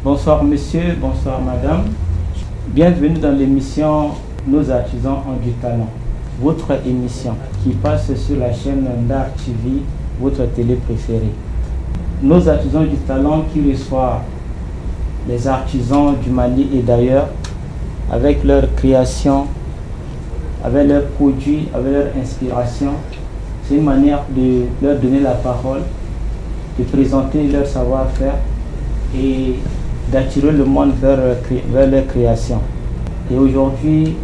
Bonsoir monsieur, bonsoir madame. Bienvenue dans l'émission Nos artisans ont du talent. Votre émission qui passe sur la chaîne Ndar TV, votre télé préférée. Nos artisans du talent qui reçoivent les artisans du Mali et d'ailleurs avec leur création, avec leurs produits, avec leur inspiration. C'est une manière de leur donner la parole, de présenter leur savoir-faire et d'attirer le monde vers leur création. Et aujourd'hui,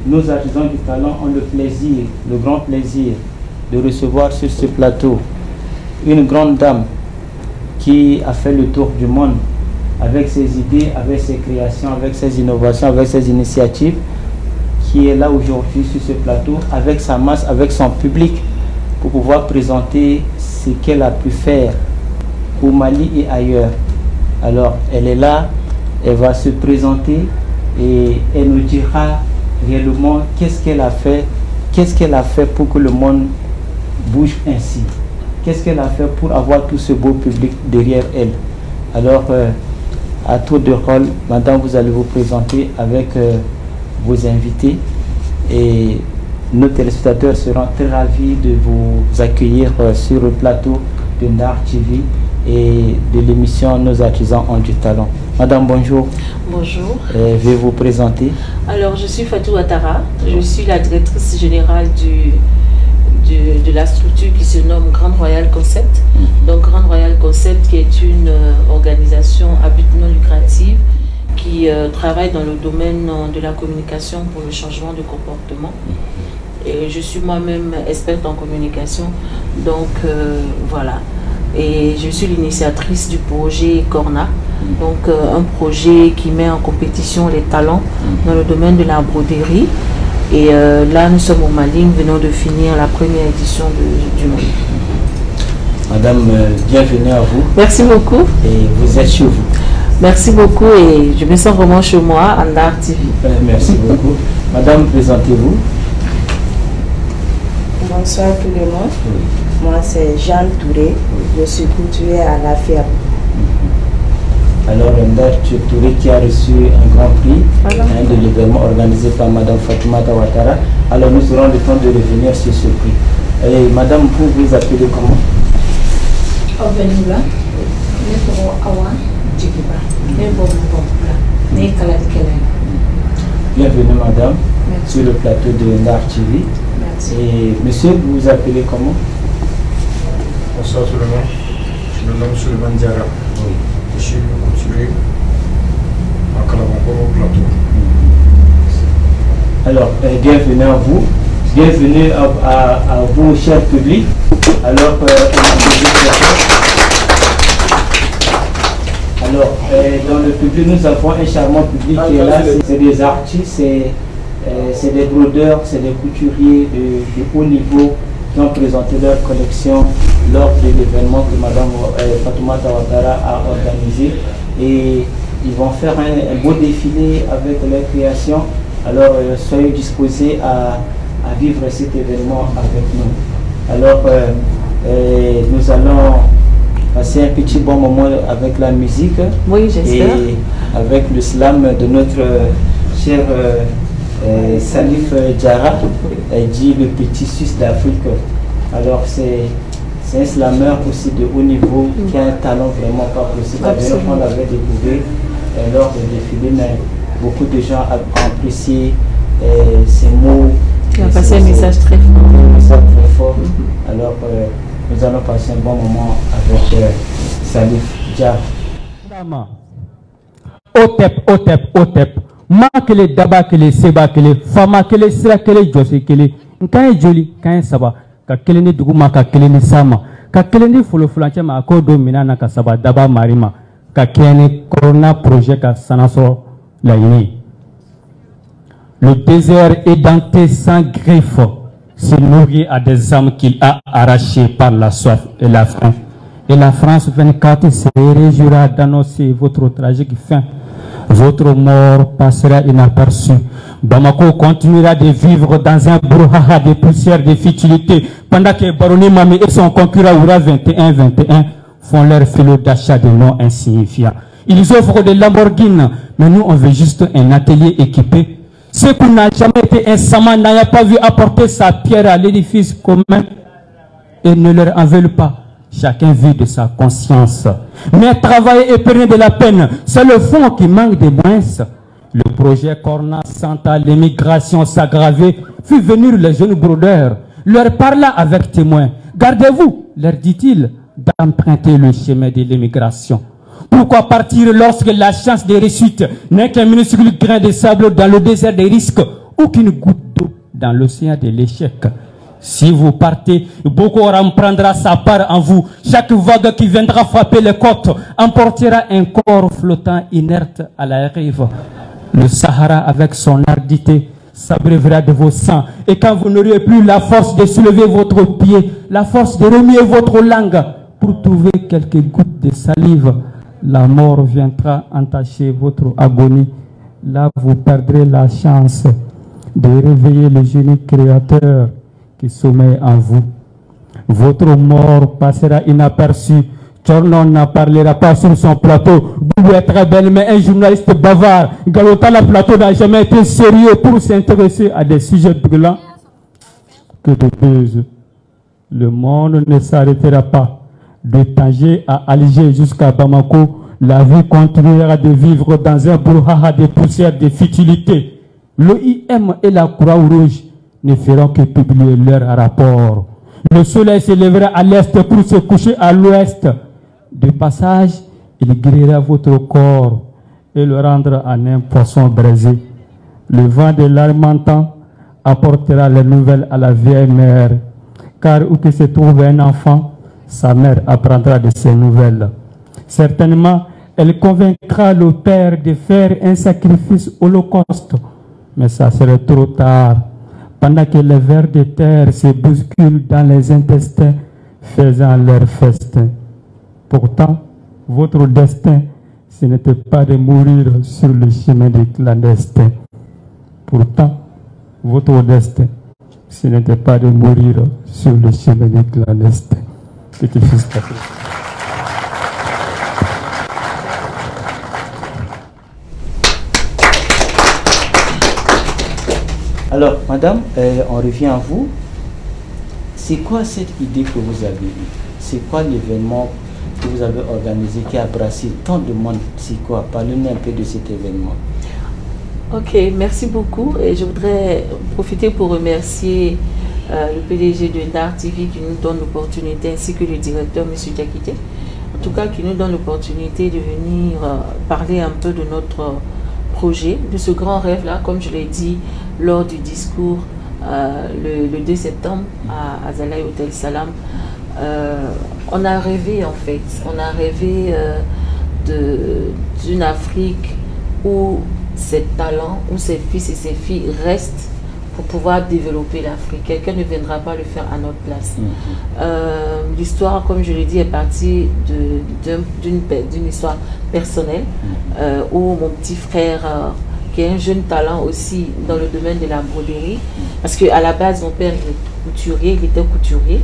nos artisans du talent ont le plaisir, le grand plaisir de recevoir sur ce plateau une grande dame qui a fait le tour du monde avec ses idées, avec ses créations, avec ses innovations, avec ses initiatives, qui est là aujourd'hui sur ce plateau avec sa masse, avec son public, pour pouvoir présenter ce qu'elle a pu faire au Mali et ailleurs. Alors, elle est là, elle va se présenter et elle nous dira réellement qu'est-ce qu'elle a fait pour que le monde bouge ainsi. Qu'est-ce qu'elle a fait pour avoir tout ce beau public derrière elle. Alors, à tour de rôle, madame, vous allez vous présenter avec vos invités et nos téléspectateurs seront très ravis de vous accueillir sur le plateau de Ndar TV et de l'émission Nos artisans ont du talent. Madame, bonjour. Bonjour. Je vais vous présenter. Alors, je suis Fatou Ouattara, je suis la directrice générale de la structure qui se nomme Grande Royale Concept. Donc, Grande Royale Concept qui est une organisation à but non lucratif qui travaille dans le domaine de la communication pour le changement de comportement. Et je suis moi-même experte en communication, donc voilà. Et je suis l'initiatrice du projet Corna, donc un projet qui met en compétition les talents dans le domaine de la broderie. Et là, nous sommes au Mali, nous venons de finir la première édition du Mali. Madame, bienvenue à vous. Merci beaucoup. Et vous êtes chez vous. Merci beaucoup et je me sens vraiment chez moi, à Ndar TV. Merci beaucoup. Madame, présentez-vous. Bonsoir tout le monde. Moi c'est Jeanne Touré. Je suis couturière à la ferme. Alors Ndar Touré qui a reçu un grand prix de l'événement organisé par Madame Fatoumata Ouattara. Alors nous aurons le temps de revenir sur ce prix. Et Madame, vous vous appelez comment? Bienvenue Madame. Merci. Sur le plateau de Ndar TV. Merci. Et monsieur, vous vous appelez comment? Bonsoir tout le monde. Je me nomme Souleymane Diarra. Oui. Je suis couturier à Kalabanko au plateau. Alors, bienvenue à vous. Bienvenue à vous, cher public. Alors, dans le public, nous avons un charmant public qui est là. C'est des artistes, c'est des brodeurs, c'est des couturiers de haut niveau qui ont présenté leur collection lors de l'événement que Mme Fatoumata Ouattara a organisé. Et ils vont faire un beau défilé avec leur création. Alors, soyez disposés à vivre cet événement avec nous. Alors, nous allons passer un petit bon moment avec la musique. Oui, j'espère. Et avec le slam de notre cher Salif Diarra, dit le petit Suisse d'Afrique. Alors c'est un slameur aussi de haut niveau qui a un talent vraiment pas possible. On l'avait découvert lors du défilé, mais beaucoup de gens ont apprécié ces mots. Il a passé un message très fort. Un message très fort. Alors nous allons passer un bon moment avec Salif Diarra. Otep. Ma kele daba kele seba kele fama kele sira kele jose kele nkan joli kan saba ka kele ni duguma ka kele ni sama ka kele ni folo fulanche ma ko do minana ka saba daba marima ka kene corona projet ka sanaso la yini. Le désert édenté sans griffe se nourrit à des âmes qu'il a arrachées par la soif et la faim. Et la France 24 se réjouira d'annoncer votre tragique fin. Votre mort passera inaperçue. Bamako continuera de vivre dans un brouhaha de poussière de futilité pendant que Baroné Mami et son concurrent Oura 21 font leur filo d'achat de noms insignifiants. Ils offrent des Lamborghini, mais nous, on veut juste un atelier équipé. Ceux qui n'ont jamais été un Sama n'ayant pas vu apporter sa pierre à l'édifice commun et ne leur en veulent pas. Chacun vit de sa conscience. Mais travailler et prendre de la peine, c'est le fond qui manque des moyens. Le projet Corona Santa, l'immigration s'aggraver, fit venir les jeunes brodeurs, leur parla avec témoin. Gardez-vous, leur dit-il, d'emprunter le chemin de l'immigration. Pourquoi partir lorsque la chance de réussite n'est qu'un minuscule grain de sable dans le désert des risques ou qu'une goutte d'eau dans l'océan de l'échec? Si vous partez, Boko Haram prendra sa part en vous. Chaque vague qui viendra frapper les côtes emportera un corps flottant inerte à la rive. Le Sahara, avec son ardité, s'abreuvera de vos sangs. Et quand vous n'aurez plus la force de soulever votre pied, la force de remuer votre langue pour trouver quelques gouttes de salive, la mort viendra entacher votre agonie. Là, vous perdrez la chance de réveiller le génie créateur qui sommeille en vous. Votre mort passera inaperçue. Tchornon n'en parlera pas sur son plateau. Boubou est très belle, mais un journaliste bavard. Galotala Plateau n'a jamais été sérieux pour s'intéresser à des sujets brûlants que de buzz. Le monde ne s'arrêtera pas. De Tanger à Alger jusqu'à Bamako, la vie continuera de vivre dans un brouhaha de poussière de futilité. L'OIM et la Croix-Rouge ne feront que publier leur rapport. Le soleil se lèvera à l'est pour se coucher à l'ouest. De passage, il grillera votre corps et le rendre en un poisson braisé. Le vent de l'Armentan apportera les nouvelles à la vieille mère, car où que se trouve un enfant, sa mère apprendra de ses nouvelles. Certainement, elle convaincra le père de faire un sacrifice holocauste, mais ça serait trop tard. Pendant que les vers de terre se bousculent dans les intestins, faisant leur festin. Pourtant, votre destin, ce n'était pas de mourir sur le chemin des clandestins. Pourtant, votre destin, ce n'était pas de mourir sur le chemin des clandestins. Petit-fils d'Afrique. Alors, madame, on revient à vous. C'est quoi cette idée que vous avez eue? C'est quoi l'événement que vous avez organisé qui a brassé tant de monde? C'est quoi? Parlez-nous un peu de cet événement. Ok, merci beaucoup. Et je voudrais profiter pour remercier le PDG de Ndar TV qui nous donne l'opportunité, ainsi que le directeur, M. Diakité, en tout cas qui nous donne l'opportunité de venir parler un peu de notre projet, de ce grand rêve-là, comme je l'ai dit lors du discours le 2 septembre à Azalai Hotel Salam. On a rêvé en fait, on a rêvé d'une Afrique où ses talents, où ses fils et ses filles restent pour pouvoir développer l'Afrique. Quelqu'un ne viendra pas le faire à notre place. L'histoire, comme je l'ai dit, est partie d'une histoire personnelle où mon petit frère, qui est un jeune talent aussi dans le domaine de la broderie, parce qu'à la base, mon père il est couturier, il était couturier,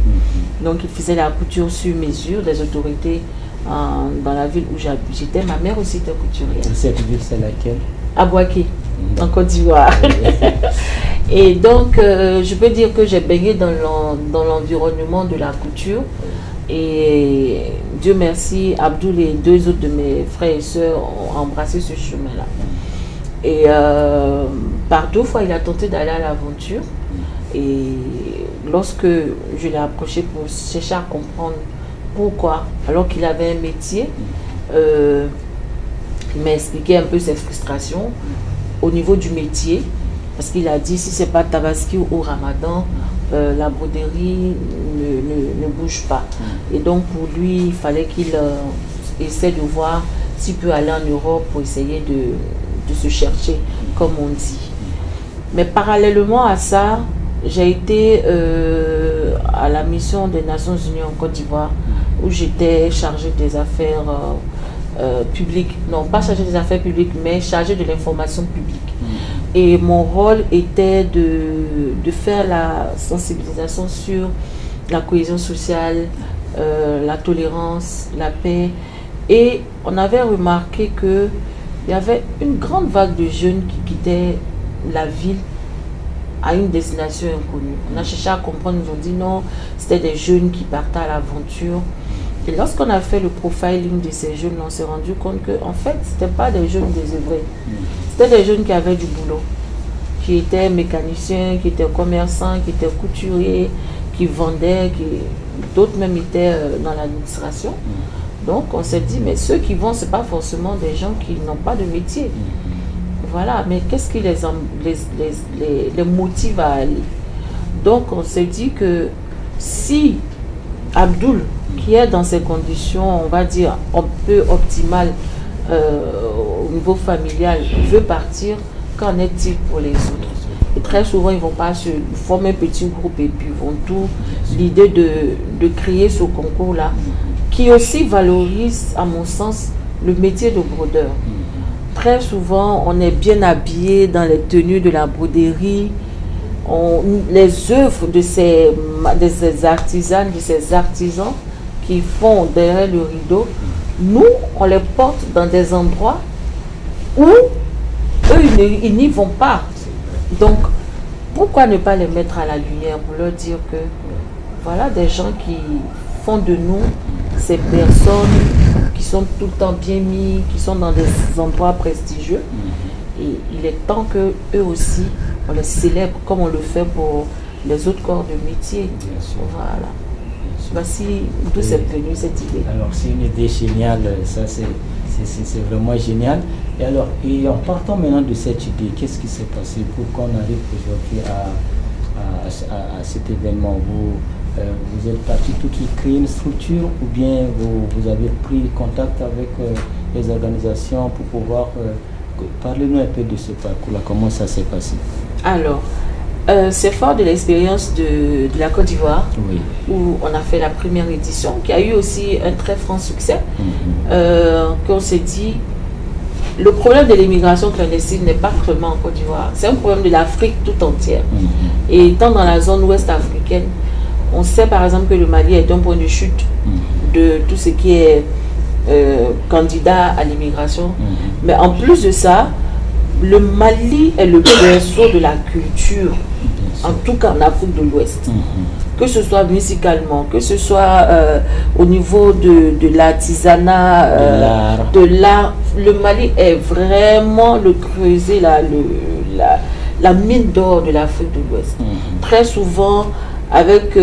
donc il faisait la couture sur mesure. Les autorités dans la ville où j'étais, ma mère aussi était couturière. Cette ville, c'est laquelle? À Boaké, en Côte d'Ivoire. Et donc, je peux dire que j'ai baigné dans l'environnement de la couture. Et Dieu merci, Abdoul et deux autres de mes frères et sœurs ont embrassé ce chemin-là. Et par 2 fois, il a tenté d'aller à l'aventure. Et lorsque je l'ai approché pour chercher à comprendre pourquoi, alors qu'il avait un métier, il m'a expliqué un peu ses frustrations au niveau du métier. Parce qu'il a dit, si ce n'est pas Tabaski ou Ramadan, la broderie ne bouge pas. Et donc pour lui, il fallait qu'il essaie de voir s'il peut aller en Europe pour essayer de se chercher, comme on dit. Mais parallèlement à ça, j'ai été à la mission des Nations Unies en Côte d'Ivoire, où j'étais chargée des affaires publiques. Non, pas chargée des affaires publiques, mais chargée de l'information publique. Et mon rôle était de faire la sensibilisation sur la cohésion sociale, la tolérance, la paix Et on avait remarqué qu'il y avait une grande vague de jeunes qui quittaient la ville à une destination inconnue. On a cherché à comprendre, ils ont dit non, c'était des jeunes qui partaient à l'aventure. Et lorsqu'on a fait le profiling de ces jeunes, on s'est rendu compte que en fait, ce n'étaient pas des jeunes désœuvrés. C'était des jeunes qui avaient du boulot, qui étaient mécaniciens, qui étaient commerçants, qui étaient couturiers, qui vendaient, d'autres même étaient dans l'administration. Donc on s'est dit, mais ceux qui vont, ce n'est pas forcément des gens qui n'ont pas de métier. Voilà, mais qu'est-ce qui les motive à aller? Donc on s'est dit que si Abdoul, qui est dans ces conditions, on va dire, un peu optimales au niveau familial, veut partir, qu'en est-il pour les autres? Et très souvent, ils ne vont pas se former un petit groupe et puis vont tout. L'idée de créer ce concours-là, qui aussi valorise, à mon sens, le métier de brodeur. Très souvent, on est bien habillé dans les tenues de la broderie. Les œuvres de ces artisanes, de ces artisans qui font derrière le rideau, nous, on les porte dans des endroits où eux, ils n'y vont pas. Donc, pourquoi ne pas les mettre à la lumière pour leur dire que voilà des gens qui font de nous ces personnes qui sont tout le temps bien mis, qui sont dans des endroits prestigieux. Et il est temps que eux aussi, on les célèbre comme on le fait pour les autres corps de métier. Voilà. Voici d'où c'est venu cette idée. Alors c'est une idée géniale, ça c'est vraiment génial. Et alors, et en partant maintenant de cette idée, qu'est-ce qui s'est passé pour qu'on arrive aujourd'hui à cet événement? Vous êtes parti tout de suite créer une structure ou bien vous avez pris contact avec les organisations pour pouvoir... Parlez-nous un peu de ce parcours-là, comment ça s'est passé? Alors, c'est fort de l'expérience de la Côte d'Ivoire, oui, où on a fait la première édition, qui a eu aussi un très franc succès, qu'on s'est dit, le problème de l'immigration clandestine n'est pas seulement en Côte d'Ivoire, c'est un problème de l'Afrique tout entière. Et étant dans la zone ouest africaine, on sait par exemple que le Mali est un point de chute de tout ce qui est candidat à l'immigration. Mais en plus de ça, le Mali est le berceau de la culture, en tout cas en Afrique de l'Ouest. Que ce soit musicalement, que ce soit au niveau de l'artisanat, de l'art. Le Mali est vraiment le creuset, la mine d'or de l'Afrique de l'Ouest. Très souvent, avec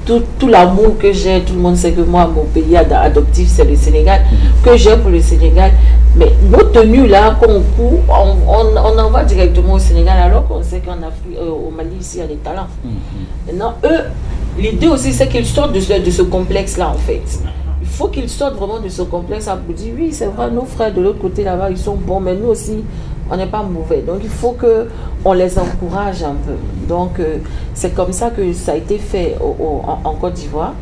tout l'amour que j'ai, tout le monde sait que moi, mon pays adoptif, c'est le Sénégal, que j'ai pour le Sénégal. Mais nos tenues là, qu'on coud, on envoie directement au Sénégal, alors qu'on sait qu'en Afrique, au Mali, ici, il y a des talents. Maintenant, eux, l'idée aussi, c'est qu'ils sortent de ce complexe-là, en fait. Il faut qu'ils sortent vraiment de ce complexe pour dire, oui, c'est vrai, nos frères de l'autre côté là-bas, ils sont bons, mais nous aussi, on n'est pas mauvais. Donc, il faut qu'on les encourage un peu. Donc, c'est comme ça que ça a été fait en Côte d'Ivoire,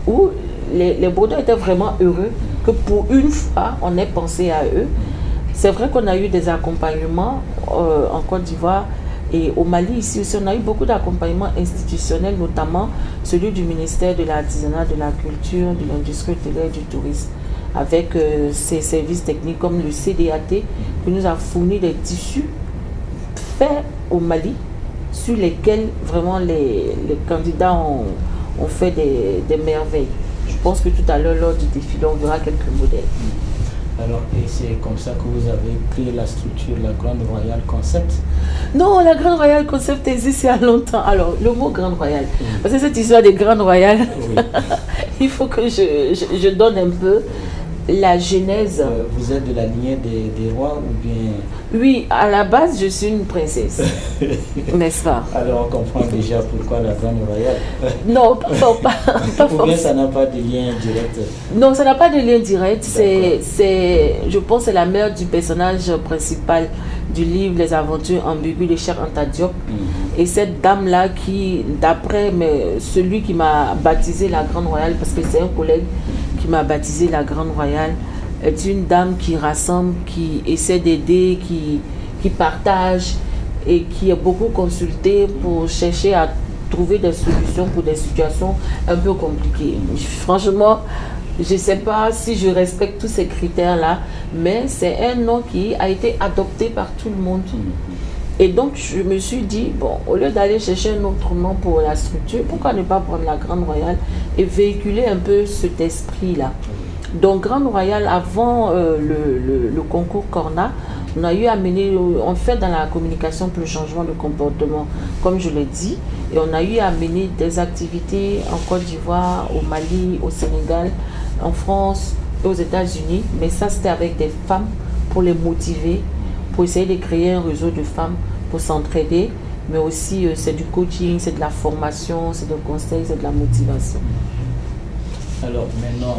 où les brodeurs étaient vraiment heureux que pour une fois, on ait pensé à eux. C'est vrai qu'on a eu des accompagnements en Côte d'Ivoire et au Mali, ici aussi, on a eu beaucoup d'accompagnements institutionnels, notamment celui du ministère de l'Artisanat, de la Culture, de l'Industrie hôtelière et du Tourisme, avec ses services techniques comme le CDAT, qui nous a fourni des tissus faits au Mali, sur lesquels vraiment les candidats ont fait des merveilles. Je pense que tout à l'heure, lors du défilé, on verra quelques modèles. Alors, et c'est comme ça que vous avez créé la structure, la Grande Royale Concept? Non, la Grande Royale Concept existe il y a longtemps. Alors, le mot Grande Royale, parce que cette histoire des Grandes Royales, il faut que je donne un peu la genèse. Vous êtes de la lignée des rois ou bien... Oui, à la base, je suis une princesse, n'est-ce pas? Alors, on comprend déjà pourquoi la Grande Royale. Non, pas ou bien ça n'a pas de lien direct? Non, ça n'a pas de lien direct. Je pense que c'est la mère du personnage principal du livre Les Aventures ambiguës de Cheikh Anta Diop. Et cette dame-là qui, d'après celui qui m'a baptisé la Grande Royale, parce que c'est un collègue qui m'a baptisé la Grande Royale, est une dame qui rassemble, qui essaie d'aider, qui partage et qui est beaucoup consultée pour chercher à trouver des solutions pour des situations un peu compliquées. Franchement, Je ne sais pas si je respecte tous ces critères-là, mais c'est un nom qui a été adopté par tout le monde. Et donc, je me suis dit, bon, au lieu d'aller chercher un autre nom pour la structure, pourquoi ne pas prendre la Grande Royale et véhiculer un peu cet esprit-là? Donc, Grande Royale, avant le concours Corna, on a eu à mener, on fait dans la communication pour le changement de comportement, comme je l'ai dit, et on a eu à mener des activités en Côte d'Ivoire, au Mali, au Sénégal, en France, aux États-Unis, mais ça c'était avec des femmes pour les motiver, pour essayer de créer un réseau de femmes pour s'entraider, mais aussi c'est du coaching, c'est de la formation, c'est des conseils, c'est de la motivation. Alors maintenant,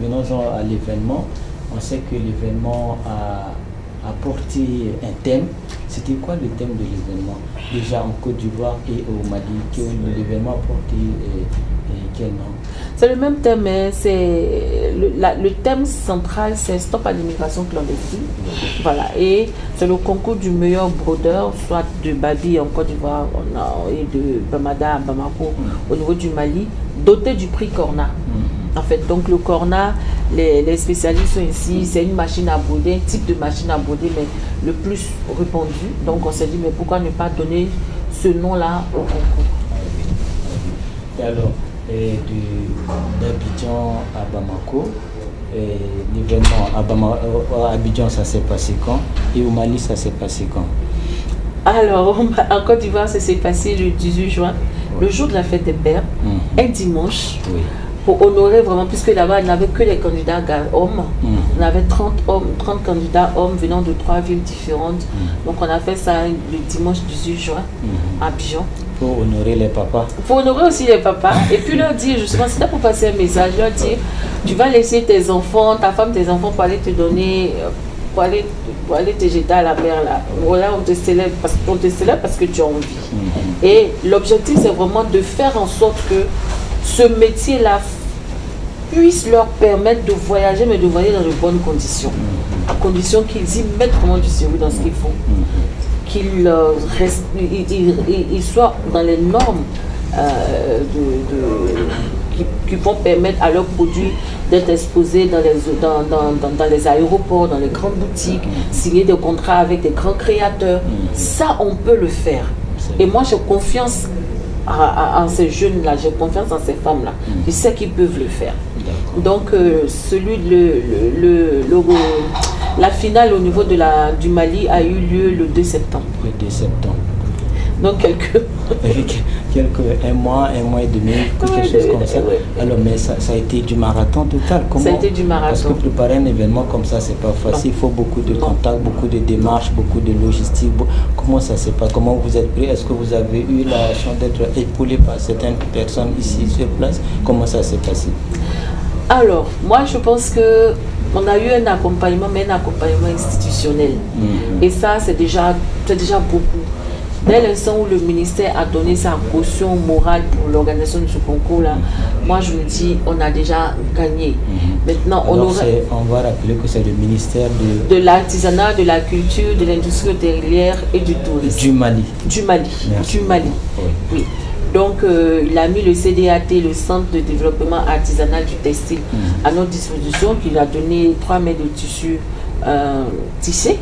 venons-en à l'événement. On sait que l'événement a porté un thème. C'était quoi le thème de l'événement? Déjà en Côte d'Ivoire et au Mali, l'événement a porté quel nom? C'est le même thème, mais c'est le thème central, c'est Stop à l'immigration clandestine. Voilà, et c'est le concours du meilleur brodeur, soit de Babi en Côte d'Ivoire et de Bamada à Bamako au niveau du Mali, doté du prix Corna. En fait, donc le Corna, les spécialistes sont ici, c'est une machine à broder, un type de machine à broder, mais le plus répandu. Donc on s'est dit, mais pourquoi ne pas donner ce nom-là au concours? Et alors, d'Abidjan à Bamako, l'événement à Abidjan, ça s'est passé quand? Et au Mali, ça s'est passé quand? Alors, en Côte d'Ivoire, ça s'est passé le 18 juin, le jour de la fête des pères, un dimanche. Oui. Pour honorer vraiment, puisque là-bas, il n'y avait que les candidats hommes. On avait 30 candidats hommes venant de 3 villes différentes. Donc on a fait ça le dimanche 18 juin à Abidjan. Pour honorer les papas. Pour honorer aussi les papas. Et puis leur dire, justement, c'était pour passer un message, leur dire, tu vas laisser tes enfants, ta femme, tes enfants pour aller te donner, pour aller te jeter à la mer là. Voilà, on te célèbre parce que tu as envie. Et l'objectif, c'est vraiment de faire en sorte que ce métier-là puisse leur permettre de voyager, mais de voyager dans de bonnes conditions. À condition qu'ils y mettent vraiment du sérieux dans ce qu'ils font. Qu'ils soient dans les normes qui vont permettre à leurs produits d'être exposés dans les aéroports, dans les grandes boutiques, signer des contrats avec des grands créateurs. Ça, on peut le faire. Et moi, j'ai confiance en ces jeunes-là, j'ai confiance en ces femmes-là. Je sais qu'ils peuvent le faire. Donc, la finale au niveau du Mali a eu lieu le 2 septembre. Le 2 septembre. Donc, un mois et demi, quelque chose comme ça. Alors, mais ça a été du marathon total. Comment? Ça a été du marathon. Parce que préparer un événement comme ça, c'est pas facile. Il faut beaucoup de contacts, beaucoup de démarches, beaucoup de logistique. Comment ça se passe? Comment vous êtes pris? Est-ce que vous avez eu la chance d'être épaulé par certaines personnes ici sur place? Comment ça s'est passé? Alors, moi, je pense que on a eu un accompagnement, mais un accompagnement institutionnel. Et ça, c'est déjà beaucoup. Dès l'instant où le ministère a donné sa caution morale pour l'organisation de ce concours-là, moi je me dis, on a déjà gagné. Maintenant, on va rappeler que c'est le ministère de l'artisanat, de la culture, de l'industrie hôtelière et du tourisme. Du Mali. Du Mali. Merci. Du Mali. Oui. Donc, il a mis le CDAT, le Centre de développement artisanal du textile, à notre disposition, qu'il a donné 3 mètres de tissu tissé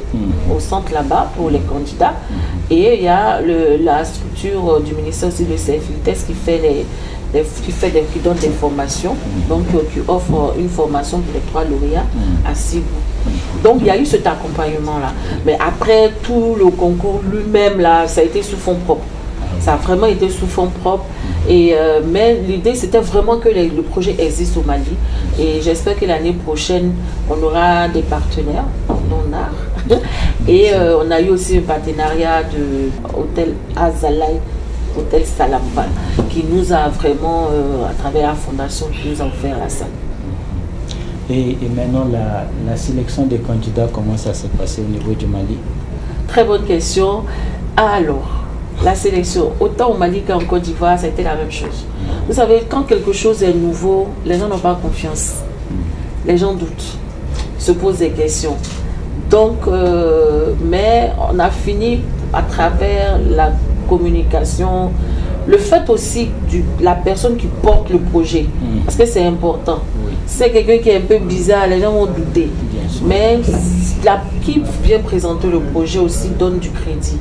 au centre là-bas pour les candidats. Et il y a la structure du ministère aussi, le CFITES, qui donne des formations, donc qui offre une formation pour les 3 lauréats à Sibou. Donc il y a eu cet accompagnement-là. Mais après, tout le concours lui-même, là, ça a été sous fonds propres. Ça a vraiment été sous fonds propres. Mais l'idée, c'était vraiment que le projet existe au Mali. Et j'espère que l'année prochaine, on aura des partenaires en art. Et on a eu aussi un partenariat de Hôtel Azalai, Hôtel Salamba, qui nous a vraiment, à travers la fondation, qui nous a offert la salle. Et maintenant, la sélection des candidats, comment ça s'est passé au niveau du Mali? Très bonne question. Alors, la sélection, autant au Mali qu'en Côte d'Ivoire, ça a été la même chose. Vous savez, quand quelque chose est nouveau, les gens n'ont pas confiance. Les gens doutent, se posent des questions. Donc, mais on a fini à travers la communication, le fait aussi de la personne qui porte le projet, parce que c'est important. c'est quelqu'un qui est un peu bizarre, les gens vont douter. Mais qui vient présenter le projet aussi donne du crédit.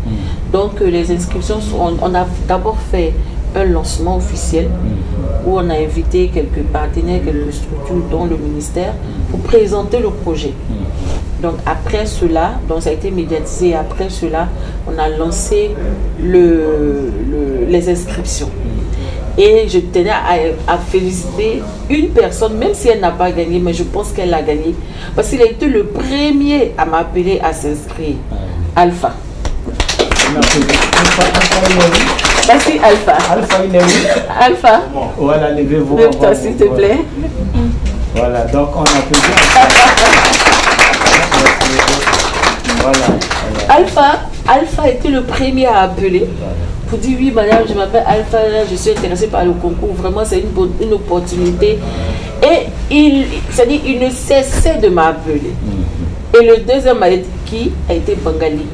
Donc les inscriptions, on a d'abord fait un lancement officiel où on a invité quelques partenaires, quelques structures dont le ministère pour présenter le projet. Donc après cela, donc ça a été médiatisé, après cela, on a lancé les inscriptions. Et je tenais à féliciter une personne, même si elle n'a pas gagné, mais je pense qu'elle a gagné. Parce qu'il a été le premier à m'appeler à s'inscrire. Alpha. Merci Alpha. Alpha, il est où? Alpha. Voilà, levez-vous. Lève-toi s'il te plaît. Voilà, donc on applaudit. Voilà. Alpha était le premier à appeler pour dire oui madame, je m'appelle Alpha, je suis intéressé par le concours, vraiment c'est une opportunité. Et il ne cessait de m'appeler. Et le deuxième qui a été Bangali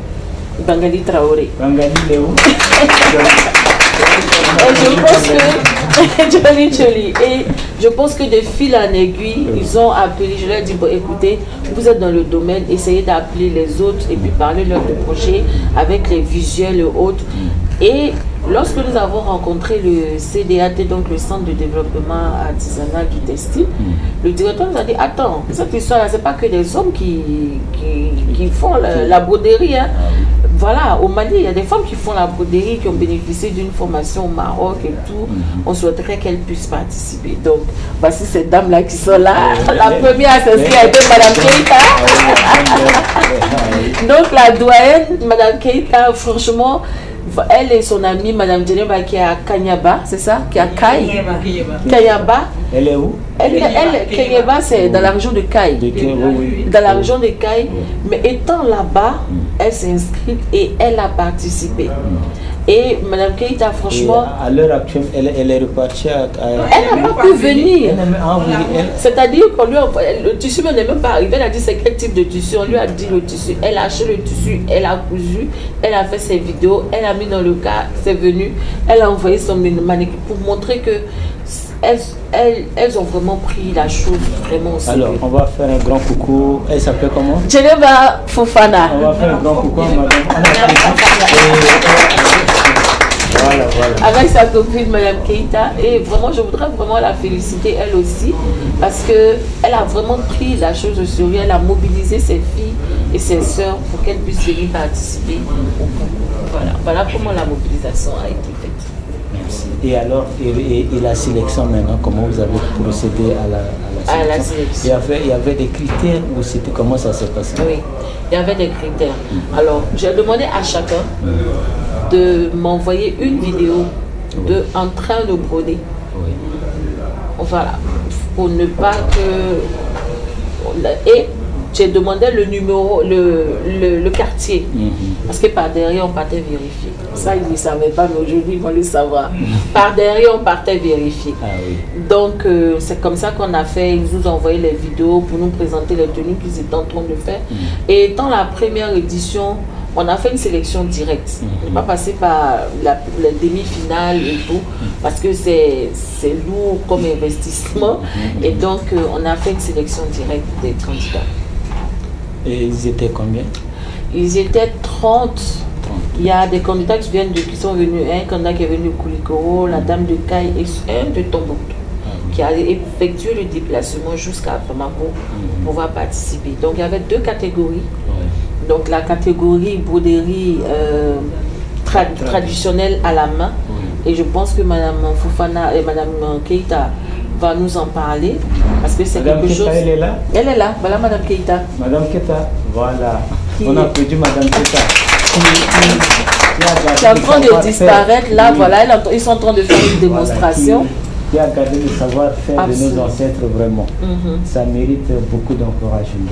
Traoré. Bangali Léo. Et je pense que joli. Et je pense que de fil en aiguille, ils ont appelé. Je leur ai dit bon, écoutez, vous êtes dans le domaine, essayez d'appeler les autres et puis parler leur de projet avec les visuels et autres. Et lorsque nous avons rencontré le CDAT, donc le Centre de développement artisanal du textile, le directeur nous a dit attends, cette histoire-là, c'est pas que des hommes qui font la broderie. Hein. Voilà, au Mali, il y a des femmes qui font la broderie, qui ont bénéficié d'une formation au Maroc et tout. On souhaiterait qu'elles puissent participer. Donc, voici ces dames-là qui sont là. La première à s'inscrire a été Madame Keita. Donc, la doyenne, Madame Keita, franchement, elle et son amie, Madame Djeneba, qui est à Kanyaba, c'est ça? Qui est à Kaï. Kanyaba. Elle est où? Kanyaba, c'est dans la région de Kaï. Dans la région de Kaï. Mais étant là-bas, elle s'est inscrite et elle a participé. Et Mme Keita, franchement... Et à l'heure actuelle, elle est repartie à... Elle n'a pas pu venir. C'est-à-dire que le tissu n'est même pas arrivé. Elle a dit c'est quel type de tissu. On lui a dit le tissu. Elle a acheté le tissu, elle a cousu, elle a fait ses vidéos, elle a mis dans le cas, c'est venu. Elle a envoyé son mannequin pour montrer que elles ont vraiment pris la chose vraiment au sérieux. Alors, on va faire un grand coucou. Elle s'appelle comment? Djeneba Fofana. On va faire un grand coucou à madame. Voilà. Avec sa copine Madame Keita, et vraiment je voudrais vraiment la féliciter elle aussi parce qu'elle a vraiment pris la chose au sérieux, elle a mobilisé ses filles et ses sœurs pour qu'elles puissent venir participer au concours. Voilà comment la mobilisation a été faite. Merci. Et alors, et la sélection maintenant, comment vous avez procédé à la sélection? Il y avait des critères ou c'était comment ça s'est passé? Oui, il y avait des critères. Alors, j'ai demandé à chacun de m'envoyer une vidéo en train de broder. Voilà, pour ne pas que... Et j'ai demandé le numéro, le quartier, parce que par derrière on partait vérifier. Ça ils ne savaient pas, mais aujourd'hui ils vont le savoir. Par derrière on partait vérifier. Donc c'est comme ça qu'on a fait. Ils nous ont envoyé les vidéos pour nous présenter les tenues qu'ils étaient en train de faire. Et dans la première édition, on a fait une sélection directe. On n'est pas passé par la demi-finale et tout, parce que c'est lourd comme investissement. Et donc, on a fait une sélection directe des candidats. Et ils étaient combien? Ils étaient 30. Il y a des candidats qui sont venus. Un candidat qui est venu de Koulikoro, la dame de Caille et un de Tombouctou, qui a effectué le déplacement jusqu'à Bamako pour pouvoir participer. Donc, il y avait 2 catégories. Donc la catégorie broderie traditionnelle à la main. Et je pense que Mme Fofana et Mme Keita va nous en parler. Parce que c'est quelque chose... Elle est là? Elle est là. Voilà Mme Keita. Mme Keita, voilà. On a applaudi Mme Keita. Qui est en train de disparaître. Là, voilà, ils sont en train de faire une démonstration. Qui a gardé le savoir-faire de nos ancêtres vraiment. Ça mérite beaucoup d'encouragement.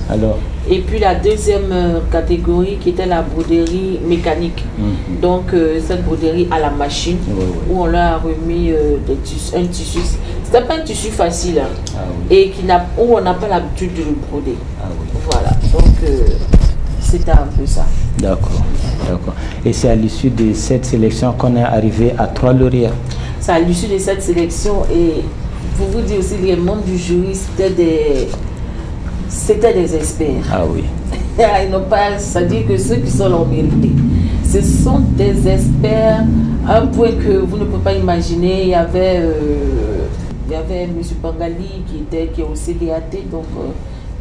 Alors. Et puis la deuxième catégorie qui était la broderie mécanique. Donc cette broderie à la machine où on leur a remis un tissu. C'était pas un tissu facile et où on n'a pas l'habitude de le broder. Voilà. Donc c'était un peu ça. D'accord. Et c'est à l'issue de cette sélection qu'on est arrivé à 3 lauréats. C'est à l'issue de cette sélection et pour vous dire aussi, les membres du jury, c'était des experts. Ah oui. Ils n'ont pas, c'est-à-dire que ceux qui sont là ont mérité. Ce sont des experts, à un point que vous ne pouvez pas imaginer. Il y avait M. Pangali qui est au CDAT, donc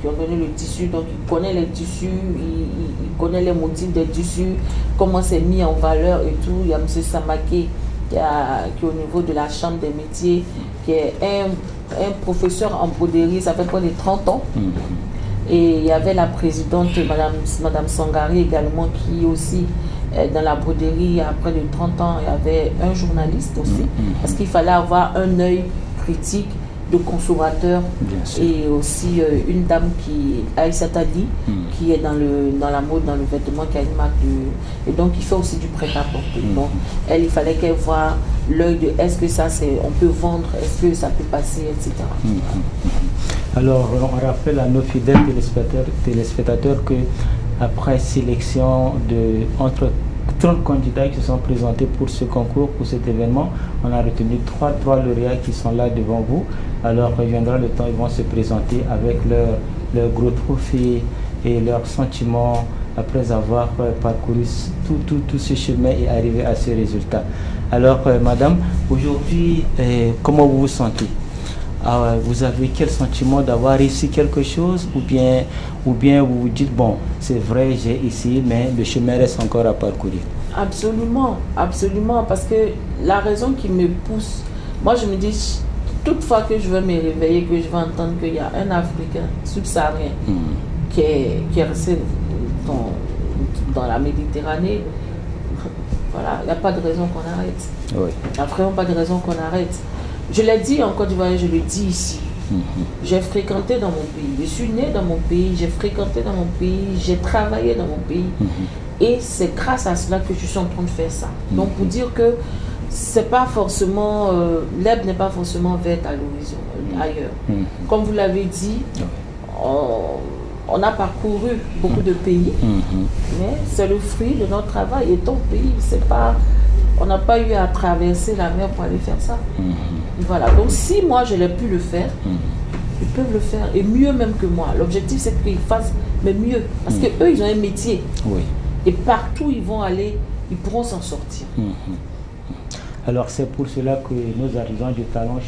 qui ont donné le tissu, donc il connaît les tissus, il connaît les motifs des tissus, comment c'est mis en valeur et tout. Il y a M. Samaké qui est au niveau de la chambre des métiers, qui est un professeur en broderie, ça fait près de 30 ans. Et il y avait la présidente, Madame Sangari également, qui aussi dans la broderie, à près de 30 ans. Il y avait un journaliste aussi, parce qu'il fallait avoir un œil critique de consommateur, et aussi une dame qui, Aïssa Tali, qui est dans la mode, dans le vêtement, qui a une marque et donc qui fait aussi du prêt-à-porter. Donc elle, il fallait qu'elle voie l'œil de est-ce que ça on peut vendre, est-ce que ça peut passer, etc. Alors on rappelle à nos fidèles téléspectateurs que après sélection entre 30 candidats qui se sont présentés pour ce concours, pour cet événement, on a retenu trois lauréats qui sont là devant vous. Alors il viendra le temps, ils vont se présenter avec leur gros trophée et leurs sentiments après avoir parcouru tout ce chemin et arrivé à ce résultat. Alors madame, aujourd'hui, comment vous vous sentez? Vous avez quel sentiment d'avoir réussi quelque chose, ou bien vous vous dites bon, c'est vrai, j'ai essayé, mais le chemin reste encore à parcourir? Absolument, absolument, parce que la raison qui me pousse, moi je me dis, toute fois que je vais me réveiller, que je vais entendre qu'il y a un Africain subsaharien qui est resté dans la Méditerranée, voilà, il n'y a pas de raison qu'on arrête. Oui. Il n'y a vraiment pas de raison qu'on arrête. Je l'ai dit en Côte d'Ivoire, je le dis ici. J'ai fréquenté dans mon pays, je suis né dans mon pays, j'ai fréquenté dans mon pays, j'ai travaillé dans mon pays. Et c'est grâce à cela que je suis en train de faire ça. Donc pour dire que c'est pas forcément, l'herbe n'est pas forcément verte à l'horizon, ailleurs. Comme vous l'avez dit, on a parcouru beaucoup de pays, mais c'est le fruit de notre travail. Et ton pays, c'est pas... On n'a pas eu à traverser la mer pour aller faire ça. Voilà. Donc si moi je l'ai pu le faire, ils peuvent le faire, et mieux même que moi. L'objectif c'est qu'ils fassent, mais mieux. Parce qu'eux, ils ont un métier. Oui. Et partout ils vont aller, ils pourront s'en sortir. Alors c'est pour cela que nos artisans du talent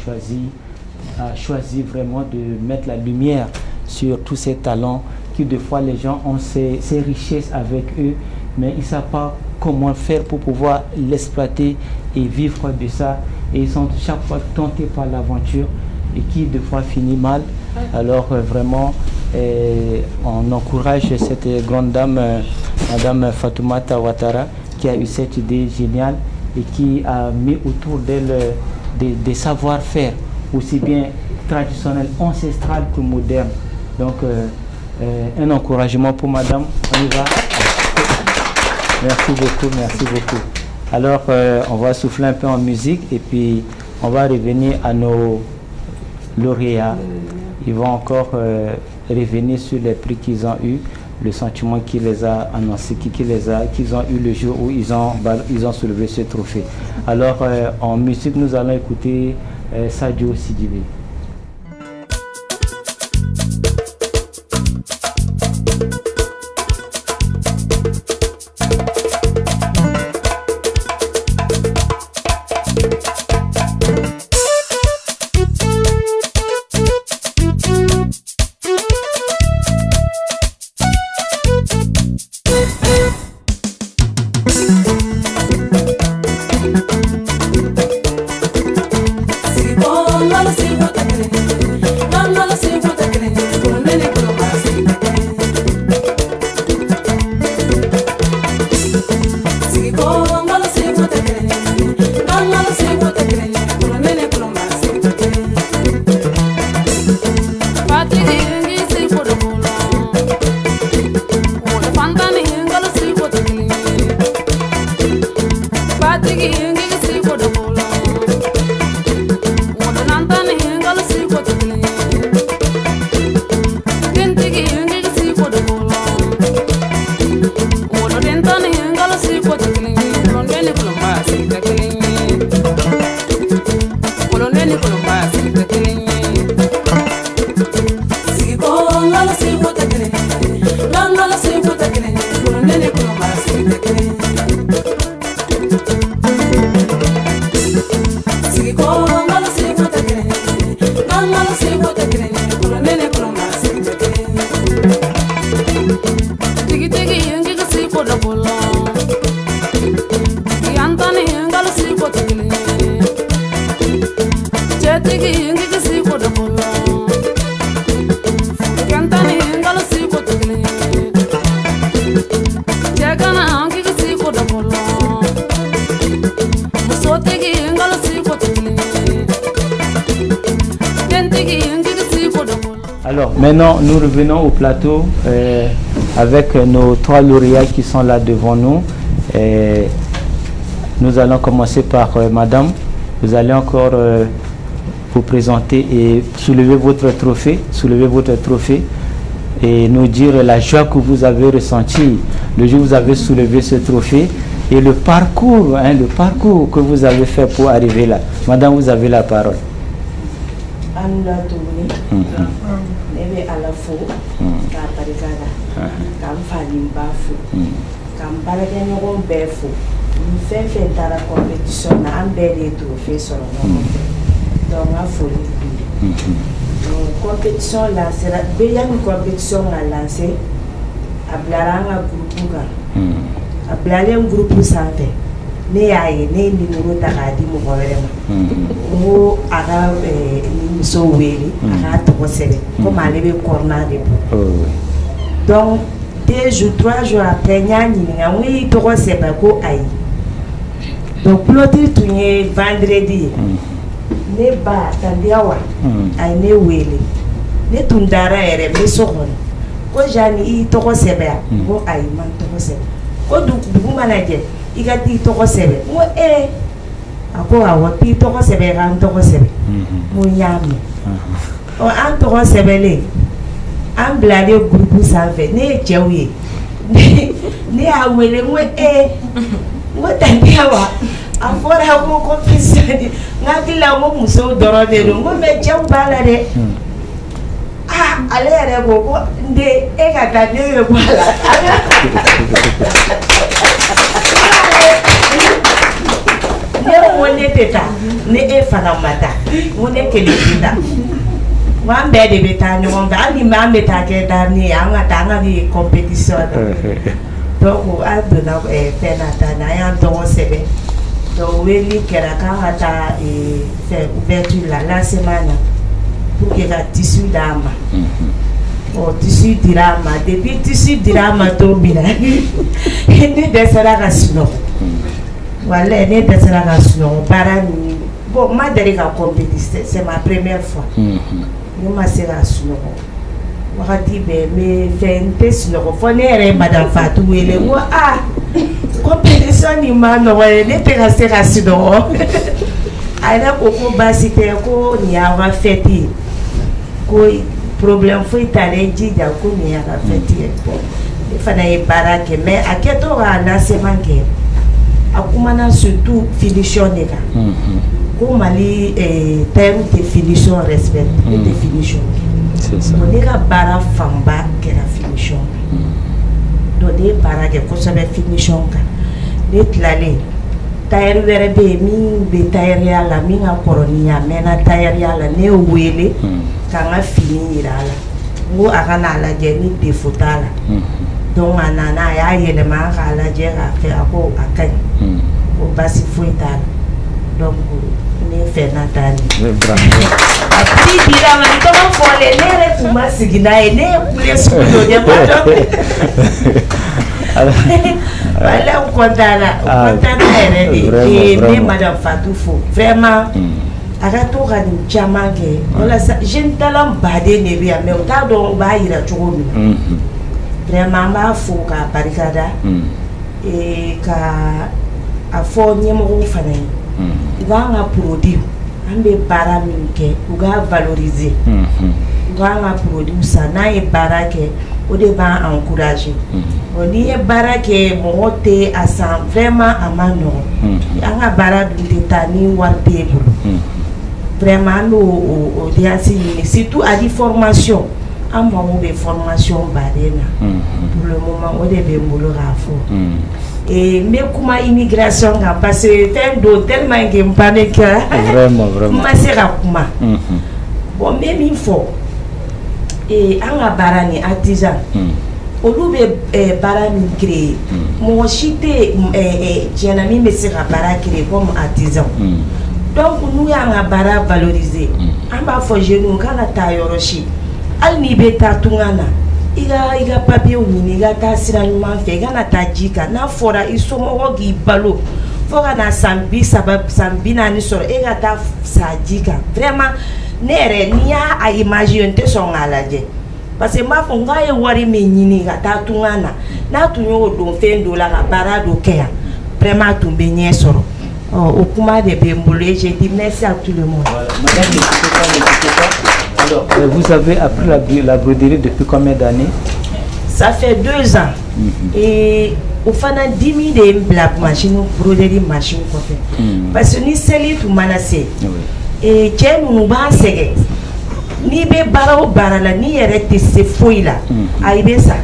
a choisi vraiment de mettre la lumière sur tous ces talents, qui des fois les gens ont ces richesses avec eux, mais ils ne savent pas comment faire pour pouvoir l'exploiter et vivre de ça. Et ils sont chaque fois tentés par l'aventure, et qui des fois finit mal. Alors vraiment, on encourage cette grande dame, Madame Fatoumata Ouattara, qui a eu cette idée géniale et qui a mis autour d'elle des savoir-faire, aussi bien traditionnels, ancestrales que modernes. Donc un encouragement pour Madame. On y va. Merci beaucoup, merci beaucoup. Alors, on va souffler un peu en musique et puis on va revenir à nos lauréats. Ils vont encore revenir sur les prix qu'ils ont eu, le sentiment qui les a annoncé, qu'ils ont eu le jour où ils ont soulevé ce trophée. Alors, en musique, nous allons écouter Sadio Sidibé. Si maintenant nous revenons au plateau avec nos 3 lauréats qui sont là devant nous. Nous allons commencer par madame. Vous allez encore vous présenter et soulever votre trophée et nous dire la joie que vous avez ressentie le jour où vous avez soulevé ce trophée et le parcours que vous avez fait pour arriver là. Madame, vous avez la parole. Compétition lancée, bien une compétition à lancer, à blanger à blanger un groupe santé. Ne aye ne numéro tagadi mo vraiment. Mo ara ni so weli, ara to sele. Comme aller be corner de. Donc 2 jours 3 jours après nyani nga oui to sele ko ayi. Donc l'autre tourné vendredi. Ne ba tandiawa ay ne wele ne tundara ere me sokon ko jani I to sebe ko ay man to sebe ko du manager igati to sebe mo ako awo ti to sebe ran to sebe mo nyame o an to sebe le an blade groupe salve ne jewe ne awele mo tandiawa afora ko compétition ngati la mo muso doro de mo me jew bala de ale re go nde e ga ta de bala ne wonde teta ne e fana mata wonde kelita wan be de beta ni won ga ni ma meta ke da ni anga tanga di compétition donc a de na penata na ya do sebe. Donc, oui, Kerakata et fait ouverture la semaine pour que le tissu d'âme. Oh, tissu d'âme. Depuis tissu d'âme, il n'est pas de sino. Voilà, il n'est pas de sino. Bon, ma dernière compétition, c'est ma première fois. Je m'ai fait la sino. Je me fait un test. Je me Madame Fatou et le moi. Compétition ni mano ne pega sera sinon ala ko basité ko ni ava fêter ko problème foi tale jija ko ni ava fêter il fallait barake mais aketo ala semanke akumana surtout finition neka ko mali terme de finition respect de définition c'est ça on ira bara famba que la finition dode barake ko sabe finition ka netlale tayer were be min be tayer yala min a koronia mena tayer yala ne wele kanga fini irala ngo akana la je ni defutala donc anana ya yele ma kala je a fe ako akan o basi fuitala donc ne fe natani apri dira ma to fole ne re kuma sigina ne kule su do je voilà, on contente et Madame Fatou vraiment arato rani chamange wala jeune talent badé ne bi mais ta do ba ira chogo vraiment ma fo ka barikada et ka afo nyemo fanay nga produit ambe bara minke uga valoriser nga produit ça na e barake o de ba encourager on y est barake moté à ça vraiment à mano anga bara du tani warté vraiment no audience surtout à di formation à moi de formation barena pour le moment on est bembolo rafo et mais comment immigration parce que fait tellement que m'pane que vraiment ma sera kuma bon même il faut et anga barani artisan olube barani créé mo chité jenami me sera bara créé comme artisan donc nous anga bara valoriser amba fo jeune kana tayoroshi alni beta tungana iga papier ni iga ta siranyuma fe kana tajika na fora isomo wogi balo fora na sambi sabab sambi na ni soro iga ta sajika vraiment nere niya a imagine te son alaje parce que m'a fɔ nka ye wari min ɲini ka taa tunga na n'a tun y'o don fɛn dɔ la ka baara dɔ kɛ yan vraiment tun bɛ ɲɛ sɔrɔ o kuma de bɛ n bolo et je dis merci à tout le monde. Madame, alors, vous avez appris la broderie depuis combien d'années? Ça fait 2 ans. Et au fana 10 000 de black machine broderie machine kɔfɛ parce que ni seli tun mana se et cɛ ninnu b'a sɛgɛn n'i bɛ baara o baara la n'i yɛrɛ tɛ se foyi la a i bɛ sa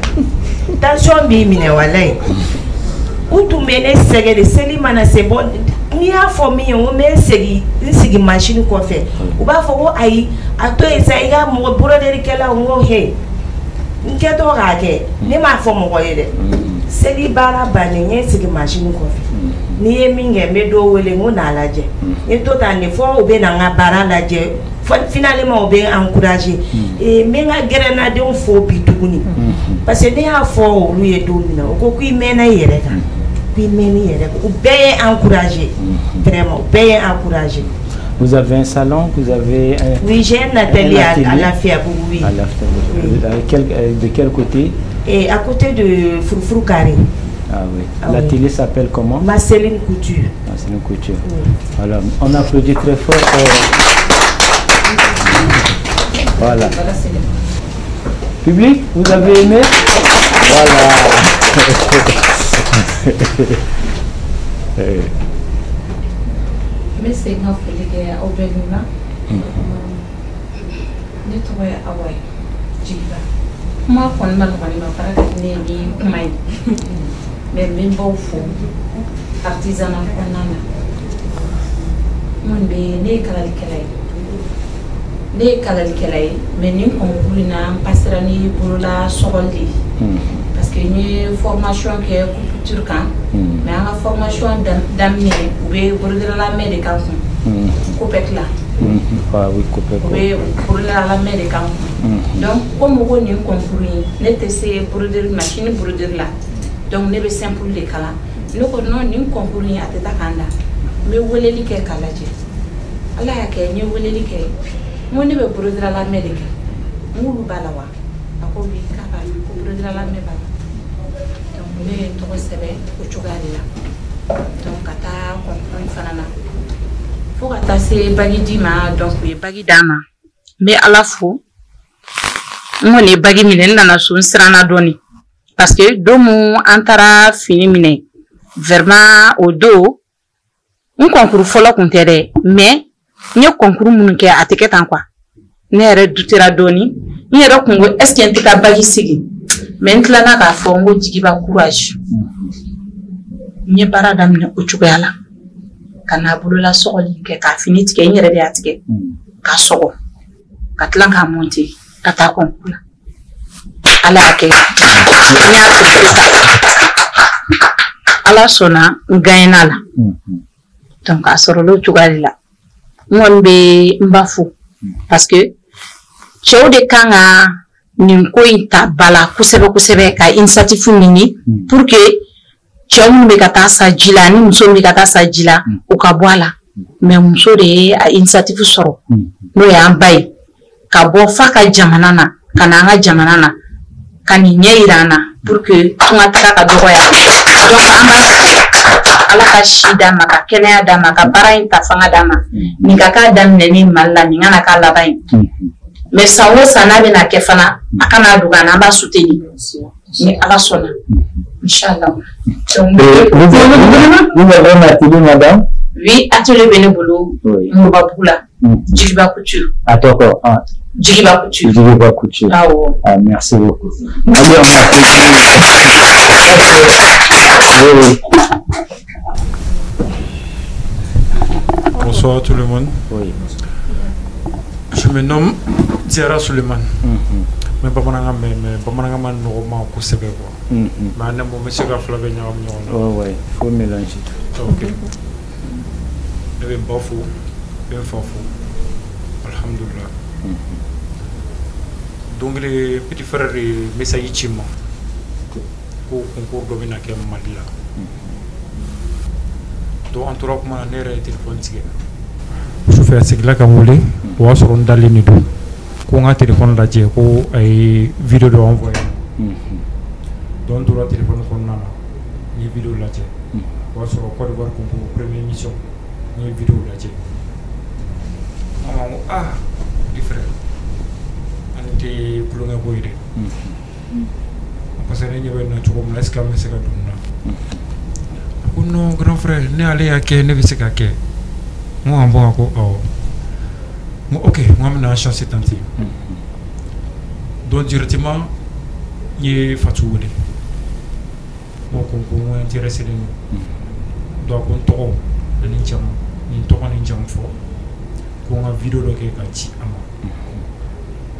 tension b'i minɛ walayi u tun bɛ ne sɛgɛn de seli mana se bon n'i y'a fɔ min ye n ko n bɛ n sigi machine kɔfɛ u b'a fɔ ko ayi a to yen sa i ka mɔgɔ broderikɛlaw n ko he n kɛtɔ k'a kɛ ne m'a fɔ mɔgɔ ye dɛ seli baara bannen n ye sigi machine kɔfɛ n'i ye min kɛ n bɛ dɔw wele n ko n'a lajɛ n ye to tan de fɔ u bɛ na n ka baara lajɛ finalement u bɛ n encourager n bɛ n ka gɛrɛnadenw fo bi tuguni parce que ne y'a fɔ olu ye don min na u ko k'i mɛnna i yɛrɛ kan k'i mɛnna i yɛrɛ kan u bɛɛ ye encourager vraiment u bɛɛ ye encourager. Vous avez un salon, vous avez un... Oui, j'ai un atelier à la Fiabougou, oui. De quel côté? Et à côté de Froufrou Carré. Ah oui. L'atelier s'appelle comment? Marceline Couture. Marceline Couture. Oui. Alors, on applaudit très fort. Voilà. Public, vous avez aimé? Voilà. Mais c'est une offre qui est au Bénin. Nettoyer à Hawaï. Jiba. Moi, quand je me parle de Némi, mais même bon fou. Artisanat, on a. Mon bé, né Kalakalai. Né Kalakalai, mais nous, on voulait passer ni pour la sortie. Parce que une formation qui est culture quand mais une formation d'amener ou bien pour la mer de Cancun copec là oui copec oui pour la mer de Cancun donc comme on est compris n'était pour dire machine pour dire là donc ne be simple les kala nous non ni compris à tête kanda mais où les liqueurs kalaje ala ya ke ni où les liqueurs moi ne be pour dire la mer de mulu balawa ako bi ka ba ko pour dire la mer mais tout recevait au Tchogalila. Donc, à ta comprendre, fanana. Pour attacher bagidima, donc, oui, bagidama. Mais à la fois, on est bagiminen dans la son strana doni. Parce que, domo antara fini mine, vraiment au dos, on concourt follow contere, mais, n'y a concours mon qui a attaqué en quoi. N'est doutera doni, n'y a congo, est-ce qu'il y a un bagisigi? Maintenant, na ka fongo jigiba courage. Nye bara damne uchugala. Kana bulola sogoli ke ka finit ke nyere de atike. Ka sogo. Ka tlanka monti, ka ta konkula. Ala ke. Nya tupesa. Ala sona ngainala. Donc asorolo chugalila. Ngombe mbafu parce que cheo de kanga ninko ita bala kusebe ka initiative nini pour que chemu be kata sajila ni muso be kata sajila o ka boala mais muso de a initiative soro no ya ambai ka bo fa ka jamana na kana nga jamana na kani nyeirana pour que tunga taka dogo ya donc amba ala ka shida maka kenya dama ka bara inta fanga dama ni kaka damne ni malla ni ngana ka labai mais ça va ça n'a pas kefana akana dugana ba soutenir mais ala sona inchallah vous avez un atelier madame? Oui, atelier bénévolo Mbabula Jigiba Couture Atoko Jigiba Couture Jigiba Couture ah merci beaucoup. Allez on bonsoir à tout le monde. Oui. Je me nomme Diara Suleiman. Mais bamananga man normalement ko sebe quoi. Mais na mo monsieur ka flabe ñawam ñawon. Oh ouais, faut mélanger. OK. Je vais bafou, bien fafou. Alhamdulillah. Donc les petits frères message chima. Ko concours domina ke Madila. Donc en tout cas comment nere téléphone tige. Je fais ce que là comme vous voulez. Wa so on dalé ni do. ko nga téléphone lajɛ ko ay vidéo dɔ envoyé donc tora téléphone kɔnɔna na n ye vidéo lajɛ o y'a sɔrɔ Côte d'Ivoire concours première émission n ye vidéo lajɛ n ko ah di frère an tɛ kulonkɛ ko ye dɛ parce que ne ɲɛ bɛ na cogo min na est ce que an bɛ se ka don na a ko non grand frère ne ale y'a kɛ ne bɛ se ka kɛ n ko an bɔ a ko awɔ n ko ok n ko an bɛna chance tenter donc directement n ye Fatou wele n ko n intéressé len don donc ko n tɔgɔ ani n jamu ni tɔgɔ ni jamu fɔ ko n ka vidéo dɔ kɛ ka ci a ma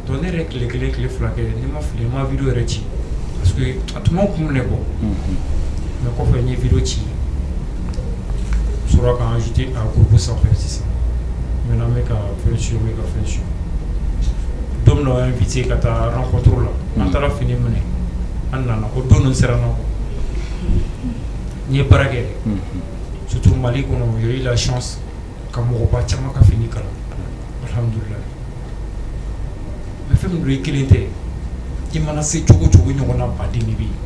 donc ne yɛrɛ tile kelen tile fila kɛ ne ma fili n ma vidéo yɛrɛ ci parce que a tun ma kun minɛ kɔ mais kɔfɛ n ye vidéo ci sɔrɔ ka ajouter a groupe sanfɛ sisan maintenant n bɛ ka fɛn suivre n bɛ ka fɛn suivre don min na o y'a invité ka taa rencontre la an taara fini minɛ an nana o don ninnu sera n na quoi n ye baara kɛ dɛ surtout Mali kɔnɔ j'ai eu la chance ka mɔgɔba caman ka fini kalan alhamdulilayi mais fɛn min don i kelen tɛ i mana se cogo cogo ɲɔgɔn na baden de bɛ yen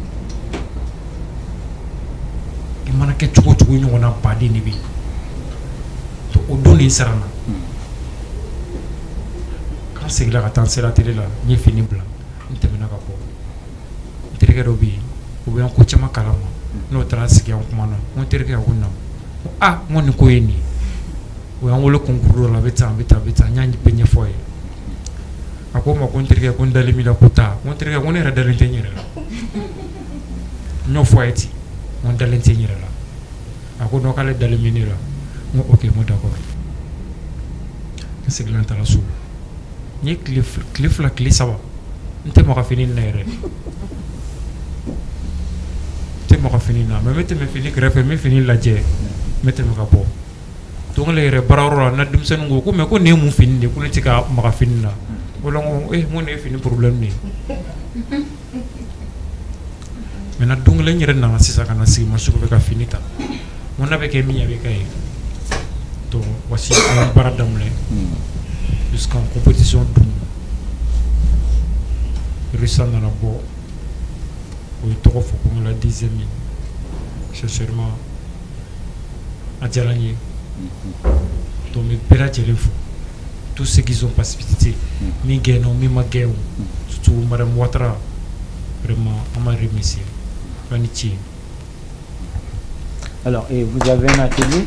i mana kɛ cogo cogo ɲɔgɔn na baden de bɛ yen donc o don nin sera n na k'an seginna ka taa n sera télé la n ye fini bila n tɛmɛna ka bɔ n terikɛ dɔ bɛ yen o bɛ an ko caman kalama n'o taara sigi an kumana n ko n terikɛ ko na ko ah n ko nin ko ye nin ye o y'an wele concours dɔ la a bɛ tan a bɛ tan a bɛ tan n y'a bɛɛ ɲɛfɔ a ye a ko n ma ko n terikɛ ko n dalen b'i la ko taa n ko n terikɛ ko ne yɛrɛ dalen tɛ n yɛrɛ la n y'o fɔ a ye ten n ko n dalen tɛ n yɛrɛ la a ko non k'ale dalen bɛ ne la n ko ok n ko d'accord n seginna n taara so n ye tile fila tile saba n tɛ maga fini na yɛrɛ n tɛ maga fini na mais n bɛ tɛmɛ fini kɛrɛfɛ n bɛ fini lajɛ n bɛ tɛmɛ ka bɔ donc ale yɛrɛ baarayɔrɔ la n na denmisɛnninw ko mais ko nin ye mun fini de ko ne tɛ ka maga fini na o la n ko n ko nin ye fini problème de ye maintenant don kelen n yɛrɛ nana sisan ka na sigi ma se ko bɛ ka fini ta n ko n'a bɛ kɛ min ye a bɛ kɛ ye donc voici an ye baara daminɛ jusqu'en compétition dun Rissa nana bɔ o ye tɔgɔ fɔ ko n la deuxième ye sincèrement a diyara n ye donc n bɛ bɛɛ lajɛlen fo tous ceux qui ont participé min gagné min ma gagné surtout madame Ouattara vraiment on m'a remercié Vanichi. Alors et vous avez un atelier?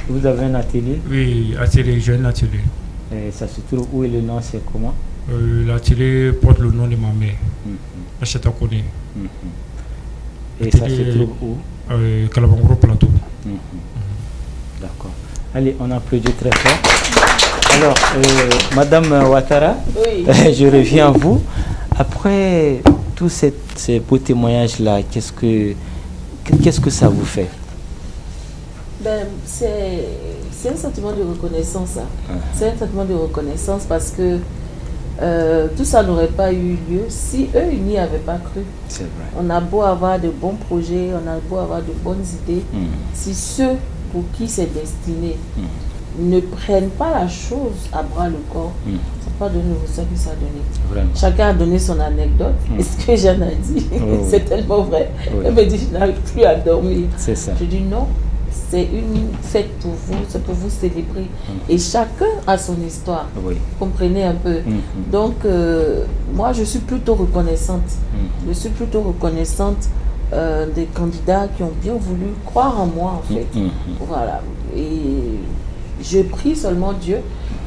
Vous avez un atelier? Oui, atelier, j'ai un atelier. Et ça se trouve où et le nom c'est comment? L'atelier porte le nom de ma mère, Acheta Kone. Et ça se trouve où? Kalabangoro Plateau. D'accord. Allez, on applaudit très fort. Alors, Madame Ouattara, oui. Je reviens à vous. Après tous ces beaux témoignages-là, qu'est-ce que ça vous fait? Ben, c'est un sentiment de reconnaissance. C'est un sentiment de reconnaissance parce que tout ça n'aurait pas eu lieu si eux ils n'y avaient pas cru. C'est vrai. On a beau avoir de bons projets, on a beau avoir de bonnes idées, si ceux pour qui c'est destiné ne prennent pas la chose à bras le corps, ça n'a pas donné le résultat que ça a donné. Vraiment. Chacun a donné son anecdote. Et ce que Jeanne a dit, c'est tellement vrai. Elle me dit, je n'arrive plus à dormir. C'est ça. Je dis non, c'est une fête pour vous, c'est pour vous célébrer. Et chacun a son histoire. Oui. Comprenez un peu. Donc, moi, je suis plutôt reconnaissante. Je suis plutôt reconnaissante des candidats qui ont bien voulu croire en moi, en fait. Voilà. Et je prie seulement Dieu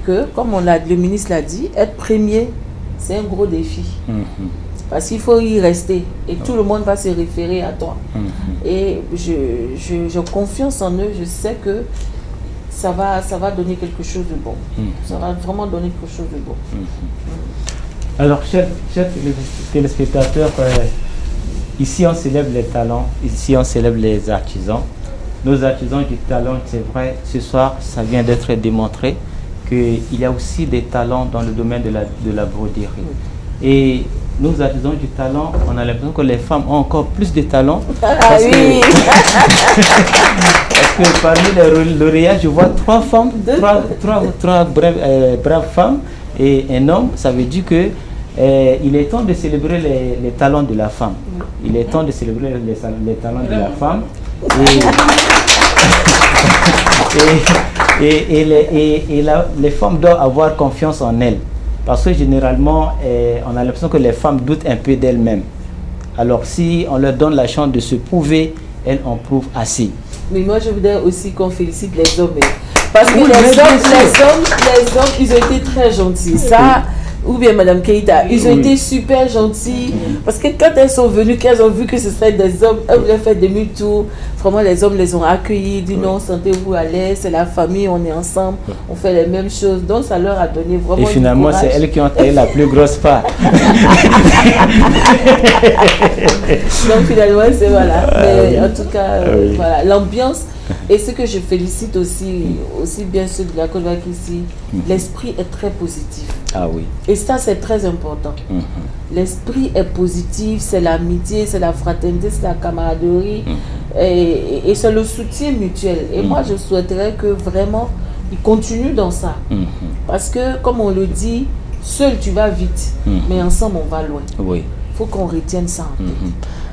que, comme le ministre l'a dit, être premier, c'est un gros défi. Parce qu'il faut y rester et tout le monde va se référer à toi. Et je confiance en eux, je sais que ça va donner quelque chose de bon. Ça va vraiment donner quelque chose de bon. Alors, chers téléspectateurs, ici on célèbre les talents, ici on célèbre les artisans. Nos artisans du talent, c'est vrai, ce soir, ça vient d'être démontré qu'il y a aussi des talents dans le domaine de la broderie. Et nos artisans du talent, on a l'impression que les femmes ont encore plus de talent. Parce que parmi les lauréats, je vois 3 femmes, trois braves femmes. Et un homme, ça veut dire que il est temps de célébrer les talents de la femme. Il est temps de célébrer les talents de la femme. Et les femmes doivent avoir confiance en elles. Parce que généralement, on a l'impression que les femmes doutent un peu d'elles-mêmes. Alors si on leur donne la chance de se prouver, elles en prouvent assez. Mais moi, je voudrais aussi qu'on félicite les hommes. Parce que les hommes, ils ont été très gentils. Ça, ou bien Madame Keïta, ils ont été super gentils. Parce que quand elles sont venues, qu'elles ont vu que ce serait des hommes, elles voulaient faire demi-tour. Vraiment, les hommes les ont accueillis, dit non, sentez-vous à l'aise, c'est la famille, on est ensemble, on fait les mêmes choses. Donc, ça leur a donné vraiment. Et finalement, c'est elles qui ont taillé la plus grosse part. Donc, finalement, c'est voilà. Mais en tout cas, voilà, l'ambiance. Et ce que je félicite aussi bien ceux de la Côte d'Ivoire qu'ici, l'esprit est très positif. Ah oui. Et ça, c'est très important. L'esprit est positif, c'est l'amitié, c'est la fraternité, c'est la camaraderie. Et c'est le soutien mutuel. Et moi, je souhaiterais que vraiment, ils continuent dans ça. Parce que, comme on le dit, seul tu vas vite, mais ensemble on va loin. Oui. Il faut qu'on retienne ça en tête.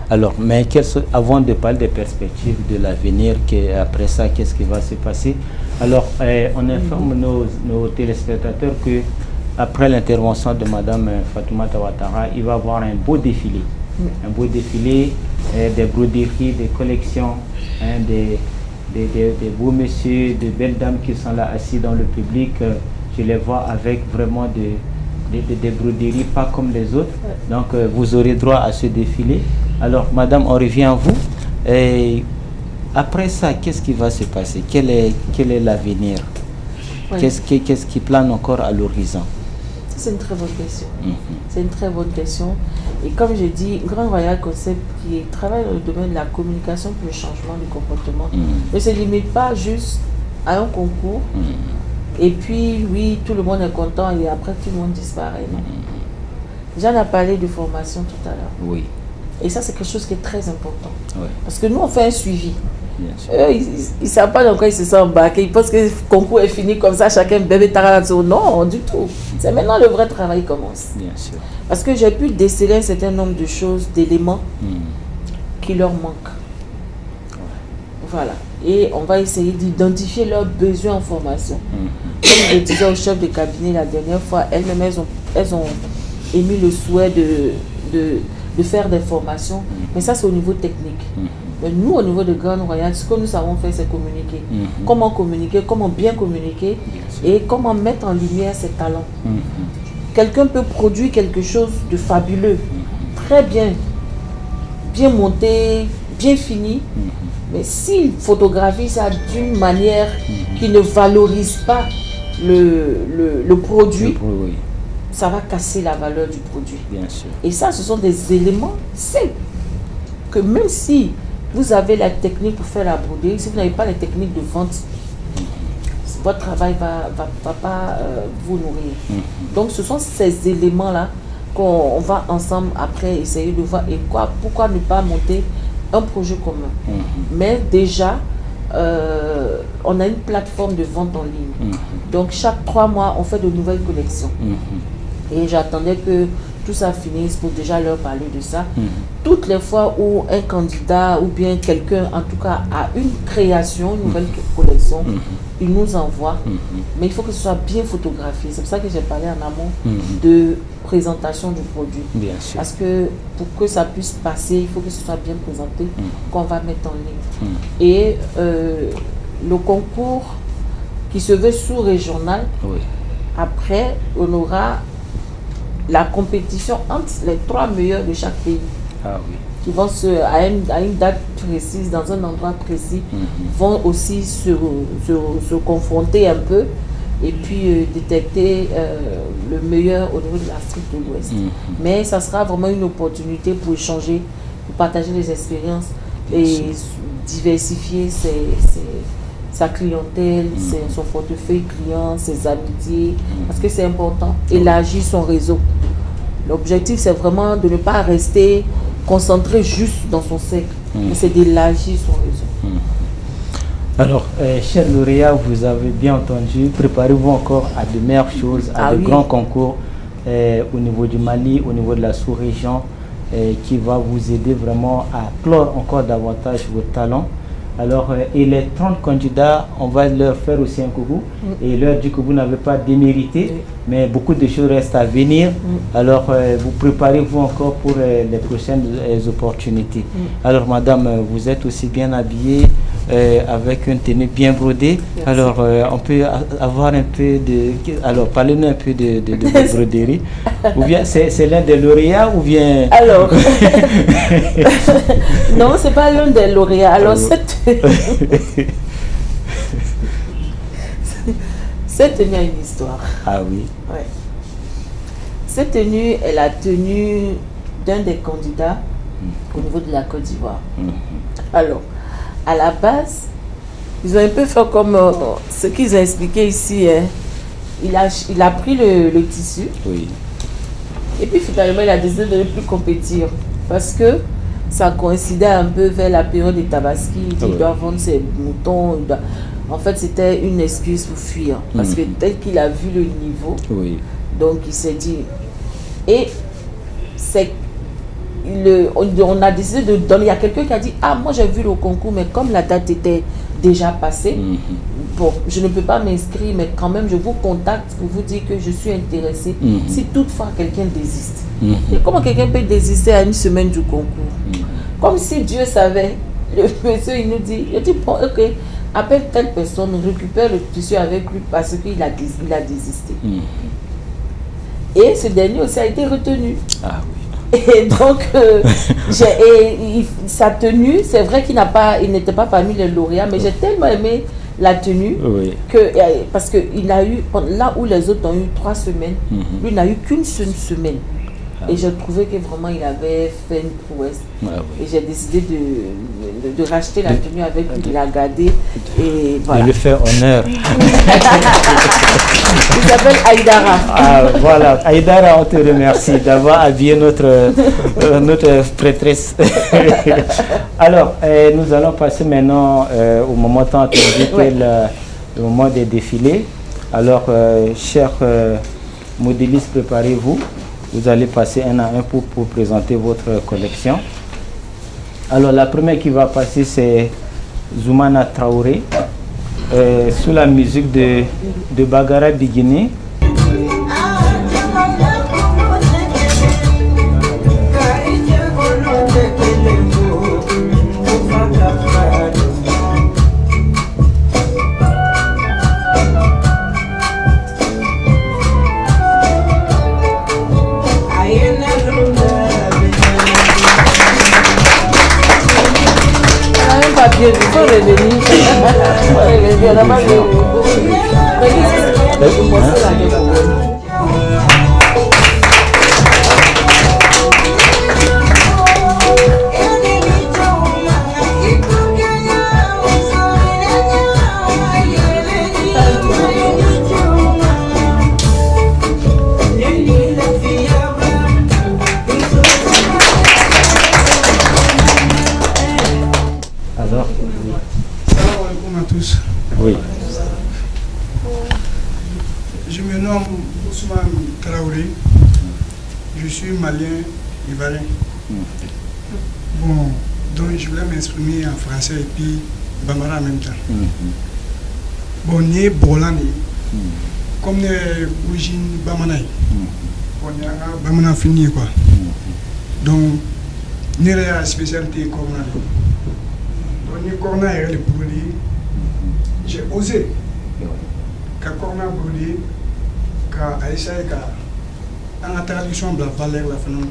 Alors, mais avant de parler des perspectives de l'avenir, après ça, qu'est-ce qui va se passer? Alors, on informe nos téléspectateurs que après l'intervention de Madame Fatoumata Ouattara, il va y avoir un beau défilé. Un beau défilé, des broderies, des collections, des beaux messieurs, de belles dames qui sont là assis dans le public. Je les vois avec vraiment des broderies, pas comme les autres. Donc, vous aurez droit à ce défilé. Alors, Madame, on revient à vous. Et après ça, qu'est-ce qui va se passer? Quel est l'avenir? Qu'est-ce qui plane encore à l'horizon? C'est une très bonne question. C'est une très bonne question. Et comme j'ai dit, Grand Royal Concept qui travaille dans le domaine de la communication pour le changement du comportement ne se limite pas juste à un concours. Et puis, oui, tout le monde est content et après, tout le monde disparaît. J'en ai parlé de formation tout à l'heure. Oui. Et ça, c'est quelque chose qui est très important. Oui. Parce que nous, on fait un suivi. Eux, ils ne savent pas dans quoi ils se sont embarqués. Ils pensent que le concours est fini comme ça, chacun bébé tarado. Non, du tout. C'est maintenant le vrai travail commence. Bien sûr. Parce que j'ai pu déceler un certain nombre de choses, d'éléments qui leur manquent. Voilà. Et on va essayer d'identifier leurs besoins en formation. Comme je disais au chef de cabinet la dernière fois, elles-mêmes, elles ont émis le souhait de faire des formations. Mais ça, c'est au niveau technique. Mais nous, au niveau de Grand Royal, ce que nous savons faire, c'est communiquer. Comment communiquer, comment bien communiquer et comment mettre en lumière ses talents. Quelqu'un peut produire quelque chose de fabuleux, très bien monté, bien fini, mais s'il photographie ça d'une manière qui ne valorise pas le produit, ça va casser la valeur du produit. Bien sûr. Et ça, ce sont des éléments simples que même si vous avez la technique pour faire la broderie, si vous n'avez pas les techniques de vente, votre travail ne va pas vous nourrir. Donc, ce sont ces éléments-là qu'on va ensemble après essayer de voir et pourquoi ne pas monter un projet commun. Mais déjà, on a une plateforme de vente en ligne. Donc, chaque 3 mois, on fait de nouvelles collections. Et j'attendais que tout ça finisse pour déjà leur parler de ça. Toutes les fois où un candidat ou bien quelqu'un, en tout cas, a une création, une nouvelle collection, il nous envoie. Mais il faut que ce soit bien photographié. C'est pour ça que j'ai parlé en amont de présentation du produit. Bien sûr. Parce que pour que ça puisse passer, il faut que ce soit bien présenté, qu'on va mettre en ligne. Et le concours qui se veut sous-régional, après, on aura la compétition entre les 3 meilleurs de chaque pays. Qui vont à une date précise, dans un endroit précis, vont aussi se confronter un peu et puis détecter le meilleur au niveau de l'Afrique de l'Ouest. Mais ça sera vraiment une opportunité pour échanger, pour partager les expériences et diversifier sa clientèle, son portefeuille client, ses amitiés, parce que c'est important, élargir son réseau. L'objectif, c'est vraiment de ne pas rester concentré juste dans son cercle, mais c'est d'élargir son réseau. Alors, chers lauréats, vous avez bien entendu, préparez-vous encore à de meilleures choses, à de grands concours au niveau du Mali, au niveau de la sous-région, qui va vous aider vraiment à clore encore davantage vos talents. Alors, et les 30 candidats, on va leur faire aussi un coucou et leur dire que vous n'avez pas démérité, mais beaucoup de choses restent à venir. Alors, vous préparez-vous encore pour les prochaines opportunités. Alors, madame, vous êtes aussi bien habillée avec une tenue bien brodée. Merci. Alors, on peut avoir un peu de... Alors, parlez-nous un peu de broderie. Ou bien, c'est l'un des lauréats ou bien... Alors, non, c'est pas l'un des lauréats. Alors, cette tenue a une histoire. Ah oui. Ouais. Cette tenue est la tenue d'un des candidats au niveau de la Côte d'Ivoire. Alors, à la base, ils ont un peu fait comme ce qu'ils ont expliqué ici. Hein. Il a pris le tissu. Oui. Et puis finalement, il a décidé de ne plus compétir. Parce que ça coïncidait un peu vers la période des Tabaski. Il doit vendre ses moutons. En fait, c'était une excuse pour fuir. Parce que tel qu'il a vu le niveau, donc il s'est dit... Et c'est... on a décidé de donner... Il y a quelqu'un qui a dit, ah, moi j'ai vu le concours, mais comme la date était déjà passée, bon, je ne peux pas m'inscrire, mais quand même, je vous contacte pour vous dire que je suis intéressée. Si toutefois quelqu'un désiste. Et comment quelqu'un peut désister à une semaine du concours? Comme si Dieu savait. Le monsieur, il nous dit, je dis, bon, ok, appelle telle personne, récupère le tissu avec lui parce qu'il a désisté. Et ce dernier aussi a été retenu. Ah oui. Et donc, sa tenue, c'est vrai qu'il n'était pas parmi les lauréats, mais j'ai tellement aimé la tenue que, parce qu'il a eu, là où les autres ont eu 3 semaines, lui n'a eu qu'une seule semaine. Et je trouvais que vraiment il avait fait une prouesse. Et j'ai décidé de racheter la tenue avec lui, de la garder. Et voilà. De lui faire honneur. Il s'appelle Aïdara. Ah, voilà. Aïdara, on te remercie d'avoir habillé notre prêtresse. Alors, nous allons passer maintenant au moment tant attendu, le moment des défilés. Alors, chers modélistes, préparez-vous. Vous allez passer un à un pour présenter votre collection. Alors la première qui va passer c'est Zoumana Traoré sous la musique de Bagara Biguiné. Il faut revenir. Oui. Je me nomme Ousmane Traoré. Je suis malien ivoirien. Bon, donc je voulais m'exprimer en français et puis bambara en même temps. Bon, né Bolani. Comme les origines bamanaï. Bon, il y a bamana fini quoi. Donc, il y a la spécialité corona. Donc, il y a corona et le brûlé. J'ai osé que corona brûlé, qu'à essayer qu'à la traduction de la valeur la phénomène.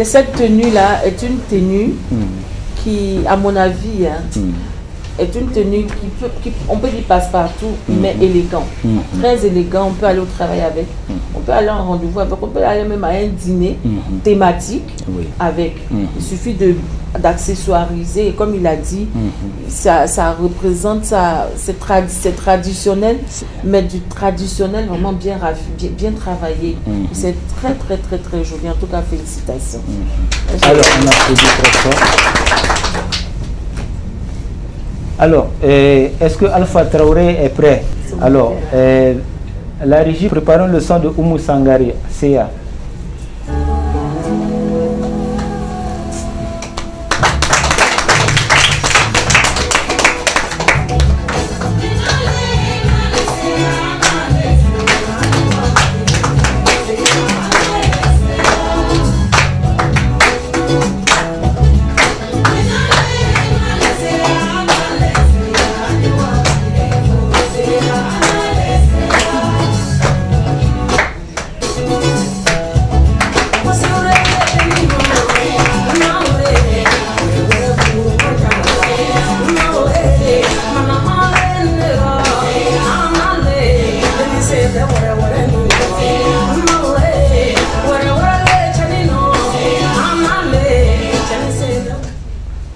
Cette tenue-là est une tenue qui, à mon avis, est une tenue on peut dire passe-partout, mais élégant. Très élégant, on peut aller au travail avec, on peut aller en rendez-vous avec, on peut aller même à un dîner thématique avec. Il suffit d'accessoiriser, et comme il a dit, ça représente c'est traditionnel, mais du traditionnel vraiment bien travaillé. C'est très très très très joli. En tout cas, félicitations. Alors, on applaudit très fort. Alors, est-ce que Alpha Traoré est prêt? Alors, la régie, préparons le son de Oumou Sangari, CA.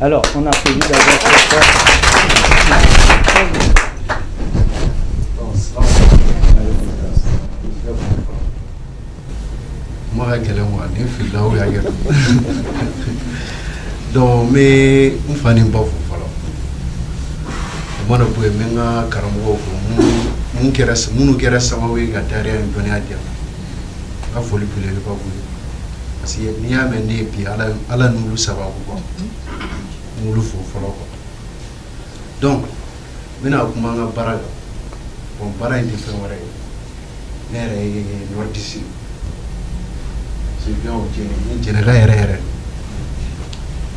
Alors, on applaudit d'abord très fort. Moi, donc, mais on fait un bon voilà. Moi, je peux même carambo mon qui reste sama we gataria en donner à dire. A folie plus les pas vous. Parce que n'y a même des puis ala nous le savoir quoi. Nous le faut voilà. Donc, maintenant comment on parle. On parle de faire vrai. Nere nordisi. C'est bien au général.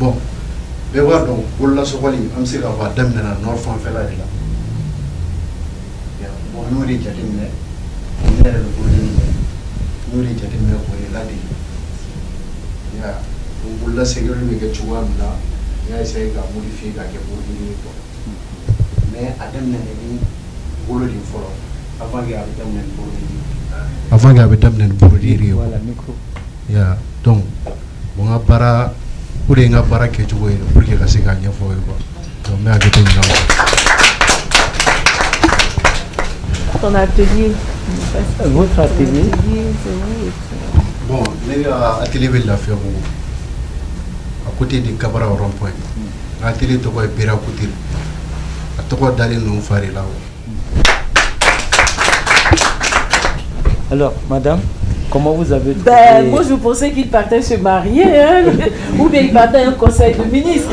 Bon, mais voilà donc, pour la soirée, on sait qu'on va demander à notre femme faire la vie. Bon, nous les jardins, nous les jardins pour la vie. Ya, pour la sécurité que tu vois là, il y a essayé de modifier la vie pour mais à demander pour le follow. Avant qu'il y ait demander pour le. Avant qu'il y ait demander pour le. Voilà, micro. Ya, donc, bon appareil. Pour les appareils que tu vois, pour que ça se gagne, il faut donc, mais avec une ton atelier. Votre atelier. Bon, les ateliers de la faire à côté de Cabra au rond-point. L'atelier de quoi est pire à côté. À toi d'aller nous faire là. Alors, madame, comment vous avez trouvé... Ben, moi, je pensais qu'il partait se marier, hein, ou bien il partait à un conseil de ministre.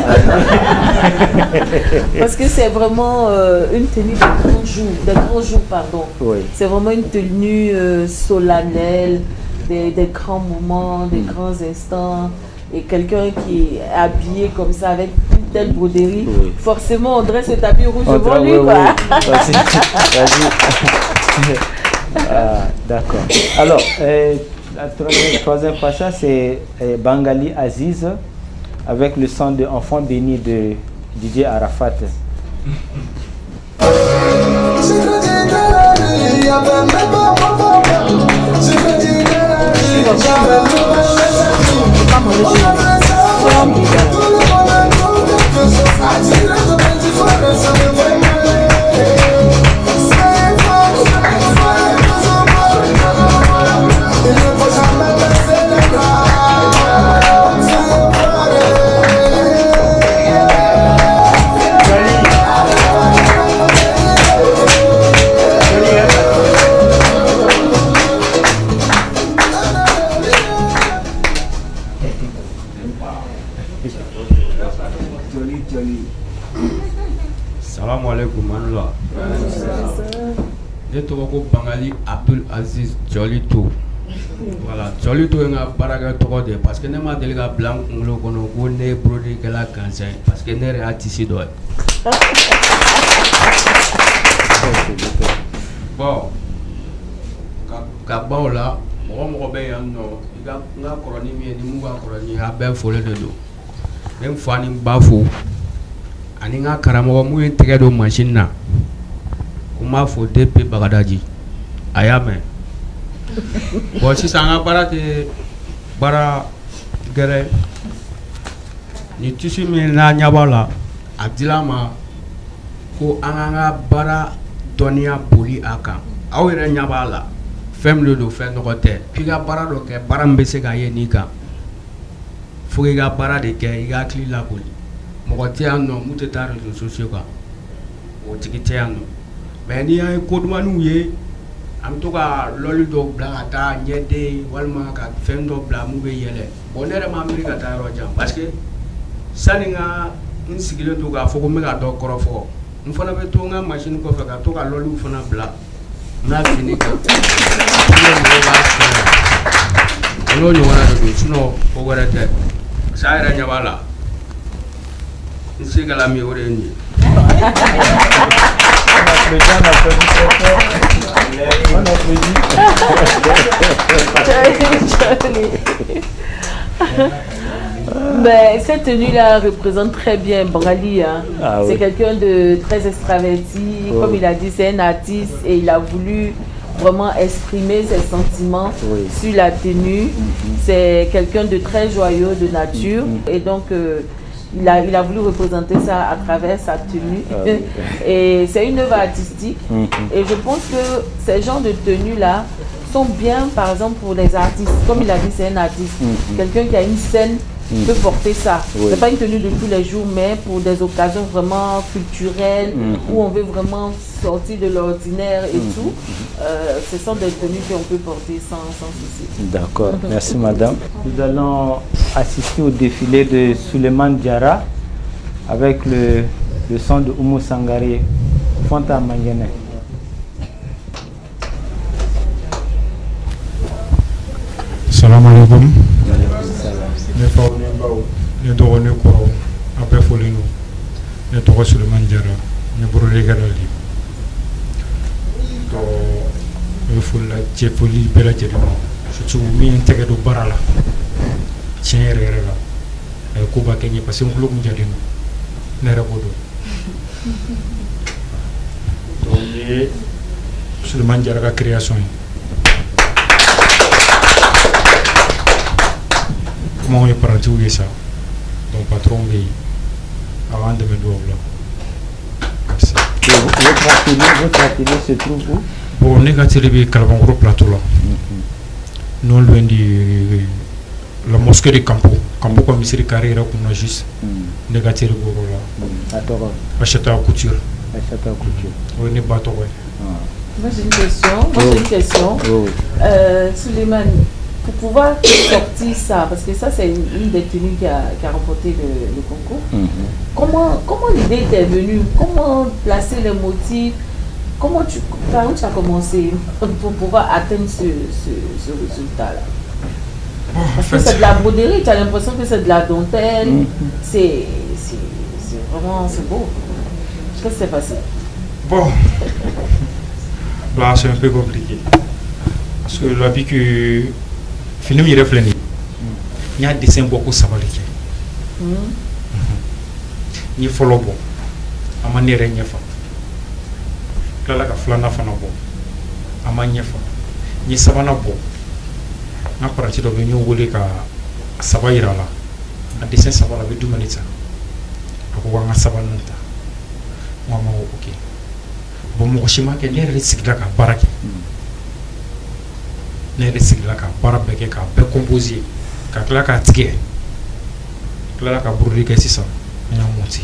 Parce que c'est vraiment une tenue de grands jours, pardon. Oui. C'est vraiment une tenue solennelle, des grands moments, des grands instants. Et quelqu'un qui est habillé comme ça, avec une telle broderie, oui. Forcément, on dresse ce tapis rouge devant lui, quoi. Vas-y. Ah, d'accord. Alors, la troisième façon, c'est Bangali Aziz avec le son de Enfant béni de DJ Arafat. Salam alaikum Manula. Je te vois Bangali Abdul Aziz Jolito. Voilà, Jolito est un baraga de parce que n'est pas délégué blanc on est produit que la cancer parce que n'est pas ici d'où. Bon, quand là, on va bien non, il y a une chronique, il y a une chronique, il y a bien folle de dos. Même fan bafou. ani n ka karamɔgɔ mun ye n tɛgɛ don machine na ko n b'a fɔ depuis Bagadaji a y'a mɛn bon sisan an ka baara tɛ baara gɛrɛ ni tissu min n'a ɲɛ b'a la a dila ma ko an k'an ka baara dɔnniya boli a kan aw yɛrɛ ɲɛ b'a la fɛn min de don fɛn nɔgɔ tɛ f'i ka baara dɔ kɛ baara min bɛ se ka ye n'i kan fo i ka baara de kɛ i ka hakili laboli mɔgɔ tɛ yan nɔ mun tɛ taa réseaux sociaux kan o tigi tɛ yan nɔ mais n'i y'a ye ko dumanniw ye an bɛ to ka lɔli dɔw bila ka taa ɲɛden walima ka fɛn dɔ bila mun bɛ yɛlɛ bon ne yɛrɛ ma miiri ka taa yɔrɔ jan parce que sani n ka n sigilen to k'a fɔ ko n bɛ ka dɔ kɔrɔfɔ n fana bɛ to n ka machine kɔfɛ ka to ka lɔliw fana bila n na fini kan n'o mɔgɔw b'a sɛnɛ o n'o ɲɔgɔnna de don sinon ko wɛrɛ tɛ parce que a yɛrɛ ɲɛ b'a la n se kɛla min o de ye nin ye. Mais cette tenue-là représente très bien Bangali. Hein. Ah, c'est quelqu'un de très extraverti. Comme il a dit, c'est un artiste et il a voulu vraiment exprimer ses sentiments sur la tenue. C'est quelqu'un de très joyeux de nature. Et donc, il a voulu représenter ça à travers sa tenue. Et c'est une œuvre artistique. Et je pense que ces genres de tenues-là sont bien, par exemple, pour les artistes. Comme il a dit, c'est un artiste. Quelqu'un qui a une scène peut porter ça. C'est pas une tenue de tous les jours, mais pour des occasions vraiment culturelles, où on veut vraiment sortir de l'ordinaire et tout. Ce sont des tenues qu'on peut porter sans souci. D'accord, merci madame. Nous allons assister au défilé de Suleiman Diarra avec le son de Oumou Sangaré, Fanta Mangene. Salam alaikum. Ne fa ne baw ne dɔgɔ ne kɔrɔ a bɛɛ fɔlen don ne tɔgɔ Suleiman Diarra ne Borode Gadali to ne bɛ foli la cɛfoli bɛɛ lajɛlen ma surtout min ye n tɛgɛ don baara la tiɲɛ yɛrɛ yɛrɛ la a ye koba kɛ n ye parce que n tulo kun jalen don ne yɛrɛ b'o dɔn donc nin ye Suleiman Diarra ka création ye. Comment est parti où est ça? Donc patron veille avant de me doubler. Merci. Votre atelier se trouve où? Bon, on est à Télébé Calvangro Plateau là. Non loin de la mosquée de Campo. Campo comme ici carré là qu'on a juste. Négatif Goro là. Acheter à couture. Acheter à couture. On est bateau ouais. Moi j'ai une question. Suleiman, pour pouvoir sortir ça, parce que ça c'est une des tenues qui a remporté le concours, comment l'idée t'est venue? Comment placer les motifs? Par où tu as commencé pour pouvoir atteindre ce résultat-là? Parce que c'est de la broderie, tu as l'impression que c'est de la dentelle, c'est vraiment beau. Qu'est-ce que c'est passé? Bon, là c'est un peu compliqué. Parce que la vie que film il reflète, il y a des dessins beaucoup savaliques. Il faut le bon, à manière de faire. Là la flana fana bon, à manière de faire. Il savana bon. Na partir de venir au lieu qu'à savaira là, à dessin savala avec 2 minutes. À quoi on a savananta. Moi ok. Bon moi je m'en qu'elle est risque là qu'à baraki. Ne risque là qu'à barabeke qu'à be composer, qu'à là qu'à tirer. Là qu'à brûler qu'est-ce ça? On a monté.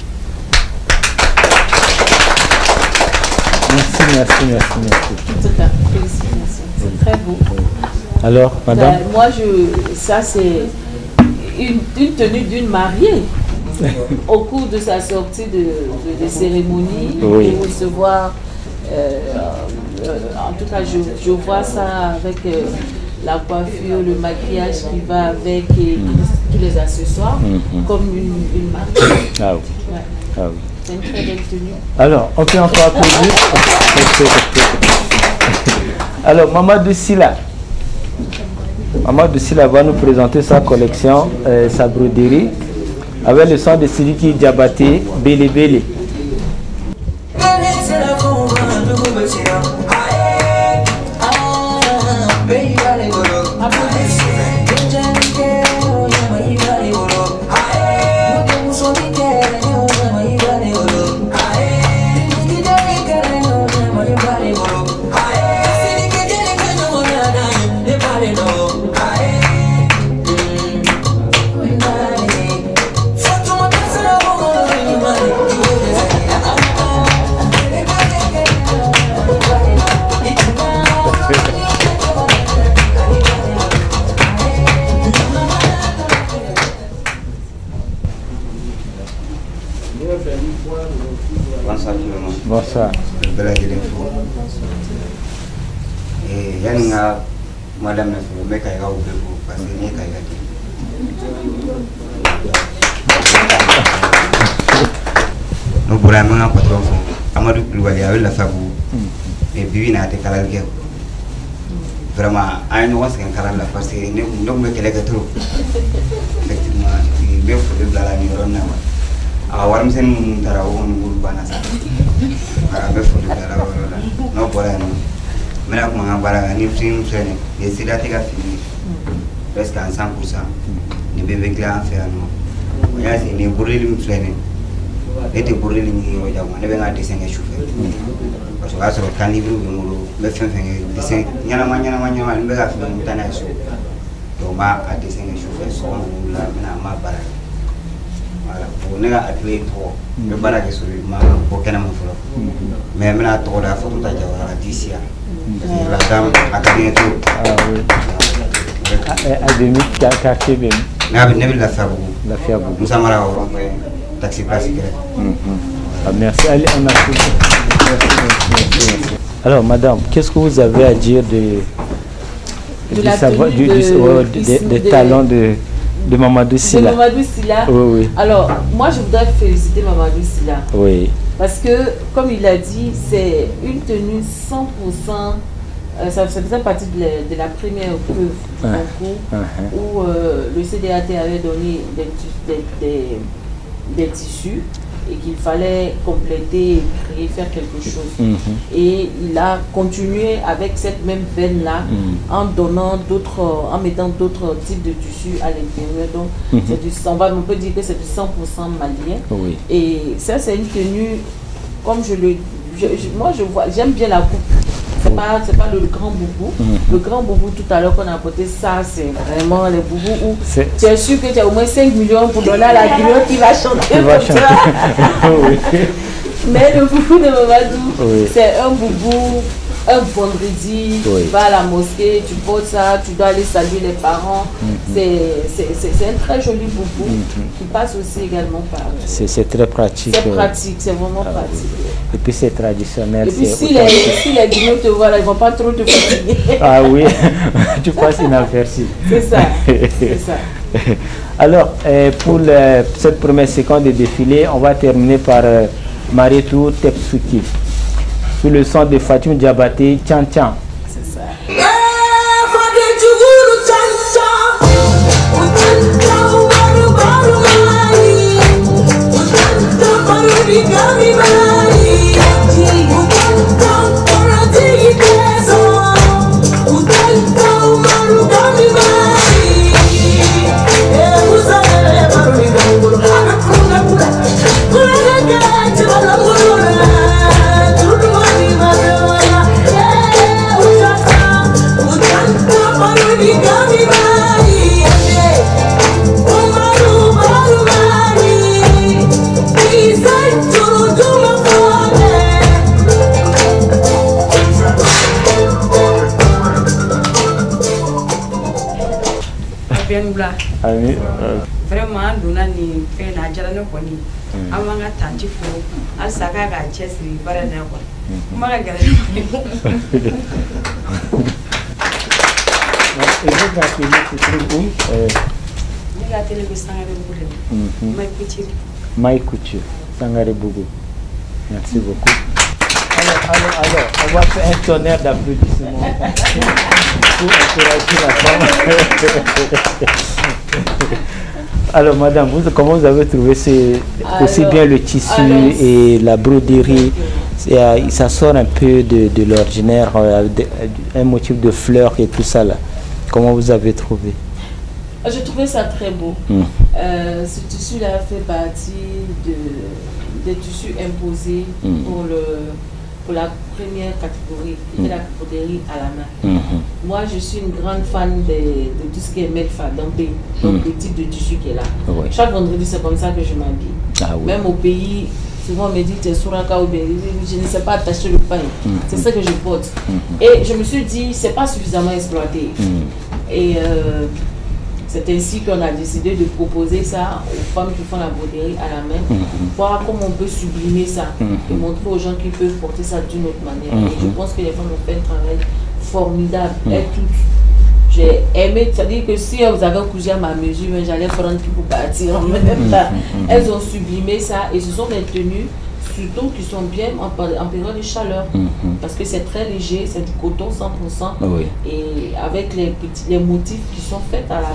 Merci. En tout cas, félicitations. C'est très beau. Alors, madame? Moi, ça c'est une tenue d'une mariée. Au cours de sa sortie de cérémonie, de recevoir, en tout cas, je vois ça avec la coiffure, le maquillage qui va avec et tous les accessoires, comme une mariée. Ah oui. Ouais. Ah oui. C'est une très belle tenue. Alors, on peut encore applaudir. Alors, Mamadou Silla va nous présenter sa collection, sa broderie. avec le son de Sidiki Diabaté, Bélé Bélé. Bonsoir. Yanninga madame na so meka ya ube ko parce que ne kai gati no bura manga patron fo Amadou Koulibaly avec la sabu et bibi na te kala ge vraiment ay no was kan kala la parce que ne no me kele ga trop effectivement il be fo de la ni ron na a waram sen tarawo ngul bana sa a be fo de la no bura no mena kuma ngabara ni film training et c'est là que fini presque à 100% ni bébé grand faire non ya c'est ni burili training et te burili ni o jaw ne be nga dessin ga chauffeur parce que asro kan livre be ngolo be fen dessin nyana ma be ga fi mu tana so to ma a dessin ga chauffeur so la mena ma bara voilà pour ne ga atelier to be bara ke so ma ko kana mo folo mais mena to da photo ta jawara disia la dame a gagné tout. Ah oui. À demi, quartier même. La Fiabou. La Fiabou. Nous sommes là au taxi place. Merci. Allez, on a fait. Merci. Alors, madame, qu'est-ce que vous avez à dire des talents de Mamadou Sylla? De Mamadou Sylla. Oui, oui. Alors, moi, je voudrais féliciter Mamadou Sylla. Oui. Parce que, comme il a dit, c'est une tenue 100%, ça faisait partie de la première preuve concours où le CDAT avait donné des tissus et qu'il fallait compléter, créer, faire quelque chose. Et il a continué avec cette même veine-là en donnant d'autres, en mettant d'autres types de tissus à l'intérieur. Donc, c'est du 100%, on peut dire que c'est du 100% malien. Oui. Et ça, c'est une tenue, comme moi je vois, j'aime bien la coupe. C'est pas le grand boubou. Le grand boubou tout à l'heure qu'on a apporté, ça c'est vraiment les boubous où tu es sûr que tu as au moins 5 millions pour donner à la griotte qui va chanter pour toi. Oui. Mais le boubou de Mamadou, c'est un boubou, un vendredi, tu vas à la mosquée, tu portes ça, tu dois aller saluer les parents. C'est un très joli boubou qui passe aussi également par... C'est très pratique. C'est pratique, c'est vraiment pratique. Et puis c'est traditionnel. Et puis si les griots te voient là, ils ne vont pas trop te fatiguer. Ah oui, tu passes inaperçu. C'est ça, c'est ça. Alors, pour cette première séquence de défilé, on va terminer par Mariétou Tepsuki. Sous le son de Fatim Diabaté, Tchan Tchan. C'est ça. Vraiment, nous avons fait un agenda pour nous. Avant de t'attendre, à ce que la chaise est barrée d'abord. Comment la gare? Et vous avez la télé de Sangaré Bougou. Maï Couture, Sangaré Bougou. Merci beaucoup. Alors, on va faire un tonnerre d'applaudissements pour encourager la femme. Alors, madame, comment vous avez trouvé aussi bien le tissu et la broderie? Ça sort un peu de l'ordinaire, un motif de fleurs et tout ça là. Comment vous avez trouvé? J'ai trouvé ça très beau. Ce tissu-là fait partie des tissus imposés pour la première catégorie, qui était la broderie à la main. Moi, je suis une grande fan de tout ce qui est Melfa, donc le type de tissu qui est là. Chaque vendredi, c'est comme ça que je m'habille. Même au pays, souvent on me dit tu es Souraka ou bien je ne sais pas attacher le pain. C'est ça que je porte. Et je me suis dit, c'est pas suffisamment exploité. Et c'est ainsi qu'on a décidé de proposer ça aux femmes qui font la broderie à la main, voir comment on peut sublimer ça et montrer aux gens qu'ils peuvent porter ça d'une autre manière. Et je pense que les femmes ont fait un travail formidable. Elles toutes, j'ai aimé, c'est-à-dire que si vous avez cousu à ma mesure, j'allais prendre tout pour partir en même temps. Elles ont sublimé ça et ce sont des tenues surtout qui sont bien en période de chaleur parce que c'est très léger, c'est du coton 100% et avec les motifs qui sont faits à la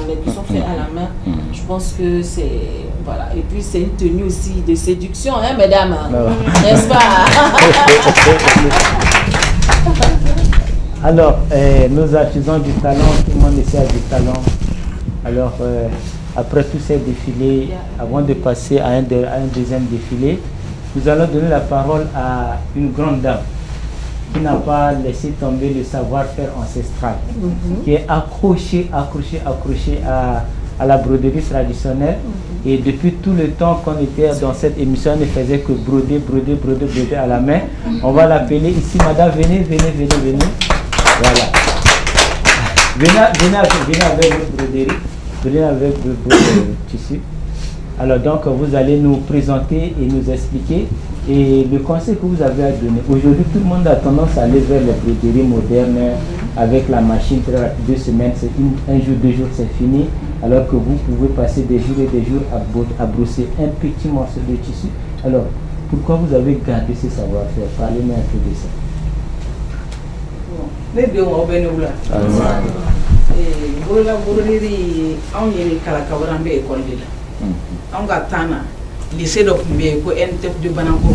main, je pense que c'est voilà. Et puis c'est une tenue aussi de séduction, hein mesdames, n'est-ce pas? Alors, nos artisans du talent, tout le monde ici a du talent. Alors, après tous ces défilés, avant de passer à un deuxième défilé, nous allons donner la parole à une grande dame qui n'a pas laissé tomber le savoir-faire ancestral, qui est accrochée à la broderie traditionnelle. Et depuis tout le temps qu'on était dans cette émission, on ne faisait que broder à la main. On va l'appeler ici, madame, venez. Voilà. Venez avec votre broderie, venez avec votre tissu. Alors donc vous allez nous présenter et nous expliquer et le conseil que vous avez à donner. Aujourd'hui tout le monde a tendance à aller vers les broderies modernes avec la machine très rapide, 2 semaines, c'est un jour, 2 jours c'est fini, alors que vous pouvez passer des jours et des jours à brosser un petit morceau de tissu. Alors pourquoi vous avez gardé ce savoir-faire? Parlez-moi un peu de ça. Les deux ont bien ouvert. La broderie, on y est à l'école. On a tana lycée de Kumbe ko NTF de Banango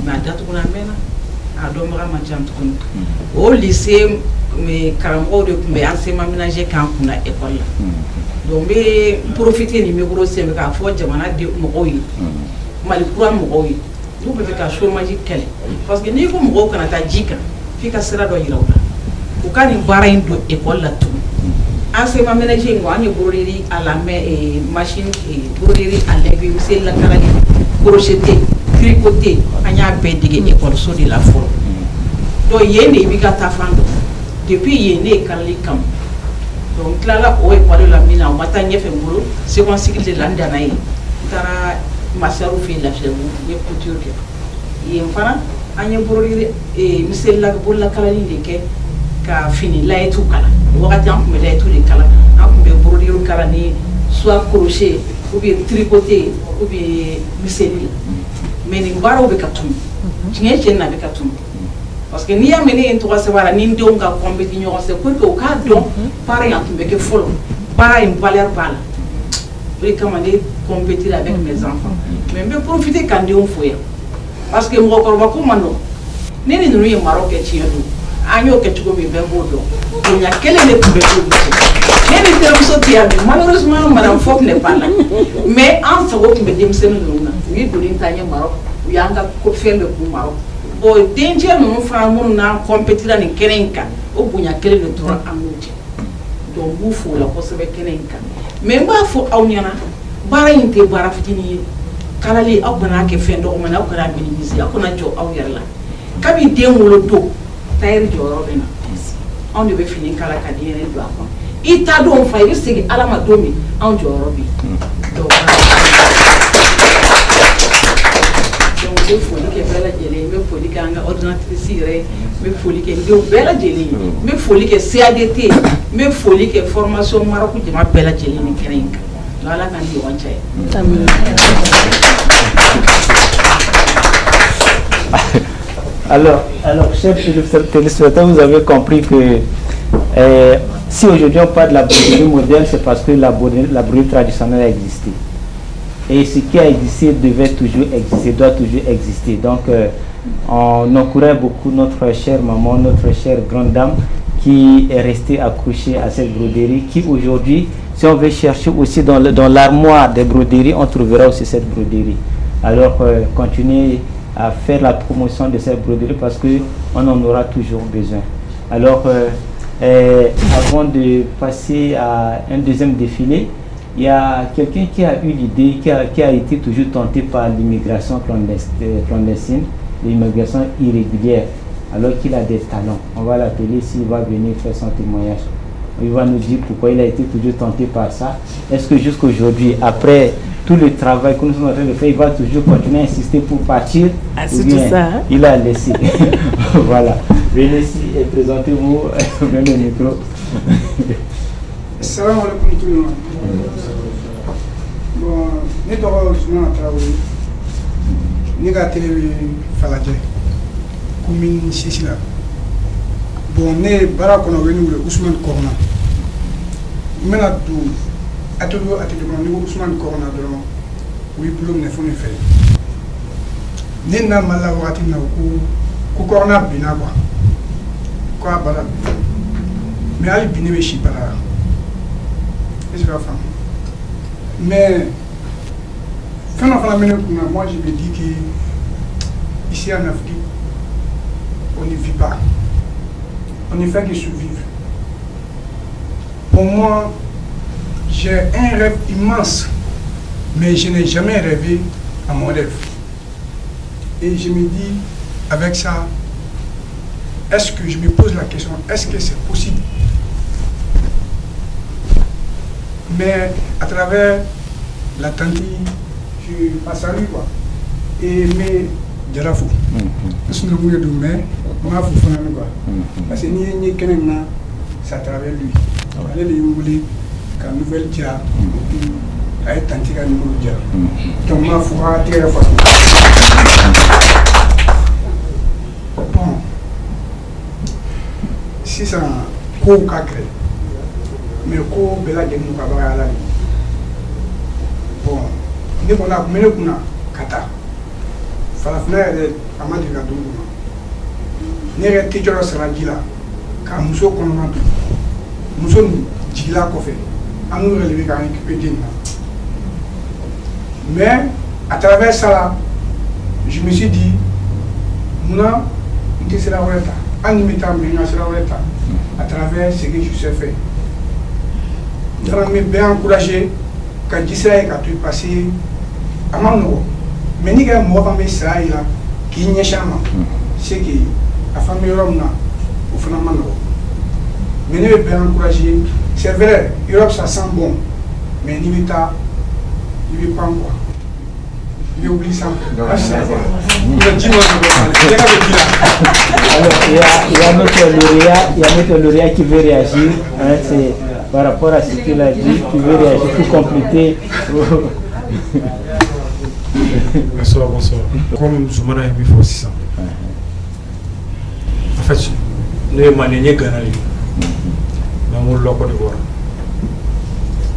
na datu kuna mena a domra machantu au lycée mais karambo de Kumbe enseignement ménager kan kuna école donc mais profiter ni me gros c'est ka fo jamana de mo yi mali kura mo yi du be ka chômage kele parce que ni ko mo kana ta jika fika sira do yiraw ko kani bara indo école la tout enseignement ménager ngo ani broderie à la main et machine et broderie à l'aiguille c'est la carali crocheter tricoter anya bendige école so de la forme do yene bi gata fando depuis yene karali kam donc là o école la mina o mata nyefe mbulu second cycle de l'andana yi tara masaru fi la chez vous ye couture ke yem fana anya broderie et monsieur la bolla karali de ke ka fini la et tout kala wakati an kun bɛ layi tout de kala an kun bɛ broderie kala ni soit crochet ou bien tricoter ou bien miseli mais nin baaraw bɛ ka tunu tiɲɛ tiɲɛ na bɛ ka tunu parce que n'i y'a mɛn ne ye n tɔgɔ sɛbɛn a la ni n denw ka compétit ɲɔgɔn fɛ pour que u k'a dɔn baara in a tun bɛ kɛ fɔlɔ baara in valeur b'a la o de kama ne compétit avec mes enfants mais n bɛ profiter ka n denw fo yan parce que mɔgɔkɔrɔba ko man nɔgɔn ne ni ninnu ye maraw kɛ tiɲɛ don. Agno che tu come ben bodo. Il a quelle ne pouvait pas. Ne teramuso tia malheureusement madame Fok ne parle. Mais en ce moment me dit monsieur nous oui pour l'intanya Maroc. Il y a un coup faire le coup Maroc. Bon danger nous faisons na compétir dans Kenenka. Au bunya quel le tour amuti. Donc vous faut la possible Kenenka. Mais ba faut awnyana bara inte bara fitini kalali abana ke fendo o mana ko na minimiser akona jo awyarla. Kabi demolo do taire joro bena on devait finir kala kadire do akon ita do on fa ibi sigi alama domi on joro bi donc je foli ke bela jeli me foli ke anga ordinatrice ire me foli ke ndo bela jeli me foli ke CADT me foli ke formation maraku jama bela jeli ni kerenka wala kan di wancha amen. Alors, chers téléspectateurs, vous avez compris que si aujourd'hui on parle de la broderie moderne, c'est parce que la broderie traditionnelle a existé. Et ce qui a existé devait toujours exister, doit toujours exister. Donc, on encourage beaucoup notre chère maman, notre chère grande dame qui est restée accrochée à cette broderie, qui aujourd'hui, si on veut chercher aussi dans l'armoire des broderies, on trouvera aussi cette broderie. Alors, continuez à faire la promotion de cette broderie parce qu'on en aura toujours besoin. Alors, avant de passer à un deuxième défilé, il y a quelqu'un qui a eu l'idée, qui a été toujours tenté par l'immigration clandestine, l'immigration irrégulière, alors qu'il a des talents. On va l'appeler s'il va venir faire son témoignage. Il va nous dire pourquoi il a été toujours tenté par ça. Est-ce que jusqu'aujourd'hui, après tout le travail que nous sommes en train de faire, il va toujours continuer à insister pour partir? C'est tout ça. Hein? Il a laissé. Voilà. Venez ici et présentez-vous. Même le micro. Salam alaikum tout le monde. Bon, ne tɔgɔ Ousmane Traoré, ne ka télé Falajɛ, commune Sisi la. Bon, ne baara kɔnɔ u bɛ ne wele Ousmane Kɔrɔna. N bɛna don atelier kɔnɔ ni ko Ousmane Kɔrɔna dɔrɔn u y'i bolo minɛ fo ne fɛ. Ne na Mali la wagati min na ko Kɔrɔna binna quoi, ko a baara binna. Mais hali bi ne bɛ si baara la. Est-ce que la femme? Mais, moi je me dis que ici en Afrique, on ne vit pas. On ne fait que survivre. Pour moi, j'ai un rêve immense, mais je n'ai jamais rêvé à mon rêve. Et je me dis, avec ça, est-ce que je me pose la question, est-ce que c'est possible? Mais à travers la tante, je passe à lui quoi. Et mais Jarafou, parce que nous avons mais moi faut faire quoi. Parce que ni quelqu'un c'est à travers lui. Allez les voulez qu'un nouvelle dia, à être tante qu'un nouveau dia. Donc moi faut arrêter la fois. Bon, si ça co cacré. Mais ko bela jenu ka ba ala bon ne kona mele kuna kata fala fna ele amadi ka dungu ne re ti joro sara gila ka muso kono na muso jila ko fe anu re le ka ni kipedin mais à travers ça je me suis dit muna ndi sera weta animita me na sera weta à travers ce que je sais faire. Je me bien encouragé quand je sais que tu passes à mon mais ni que moi je ça là qui n'y chama c'est que la famille Rome na au finalement mais ne bien encouragé c'est vrai Europe ça sent bon mais ni méta il veut pas quoi il oublie ça alors il y a notre lauréat qui veut réagir hein, c'est par rapport à ce qu'il a dit, tu veux réagir pour compléter. Bonsoir, bonsoir. Comme Zoumana a mis aussi ça. En fait, nous sommes en Ghana. Nous sommes en Côte d'Ivoire.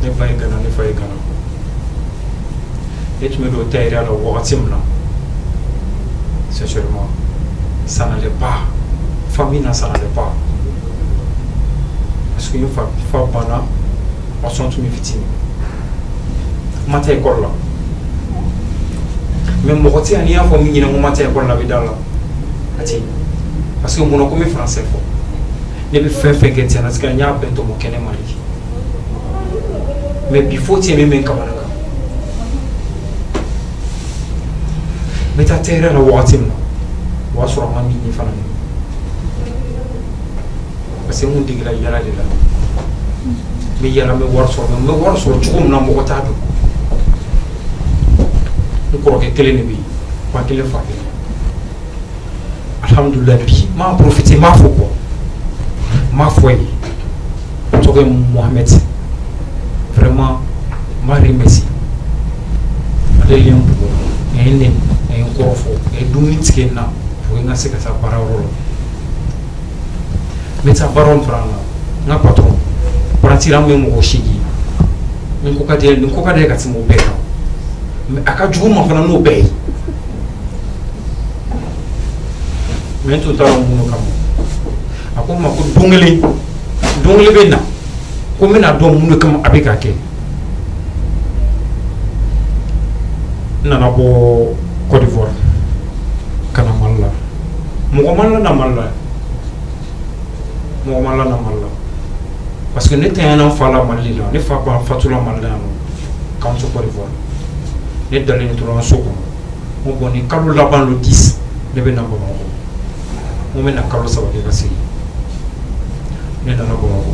Nous sommes en Ghana, nous sommes en Ghana. Et tu me dois t'aider à la Waratim. Sincèrement, ça n'allait pas. Famille, ça n'allait pas. Parce que une fois bana on sont tous mes victimes matin école là même mon côté ani en famille ni matin école là bidala ati parce que mon comme français fort ne be faire que tiens parce que nya bento mo kene mali mais il faut tiens même kamana mais ta terre la watim wa sur ma ni fana parce que mon digla yala de là mais yala me war sur chum na mo ta do ko ke tele ne bi kwa kele fa alhamdulillah bi ma profiter ma fo ko ma foi to ke Mohamed vraiment ma remercie ale lion ko enen en ko fo e dumin skena pour nga se ka sa parole mais ça baron prana nga patron pour attirer même au chigi nko ka de ka timo beka mais a ka jugu ma fana n'o bɛɛ ye mais to taara mun kama a ko ma ko don kelen bɛ na ko n bɛna dɔn mun de kama a bɛ k'a kɛ n nana bɔ Côte d'Ivoire ka na Mali la mɔgɔ ma la na Mali la parce que ne tɛɲɛna n fa la Mali la ne fa fatula Mali la yan nɔ k'an to Côte d'Ivoire ne dalen tora n so kɔnɔ n ko bon ni kalo laban le 10 ne bɛ na Bamakɔ n bɛ na kalo 3 kɛ ka segin ne nana Bamakɔ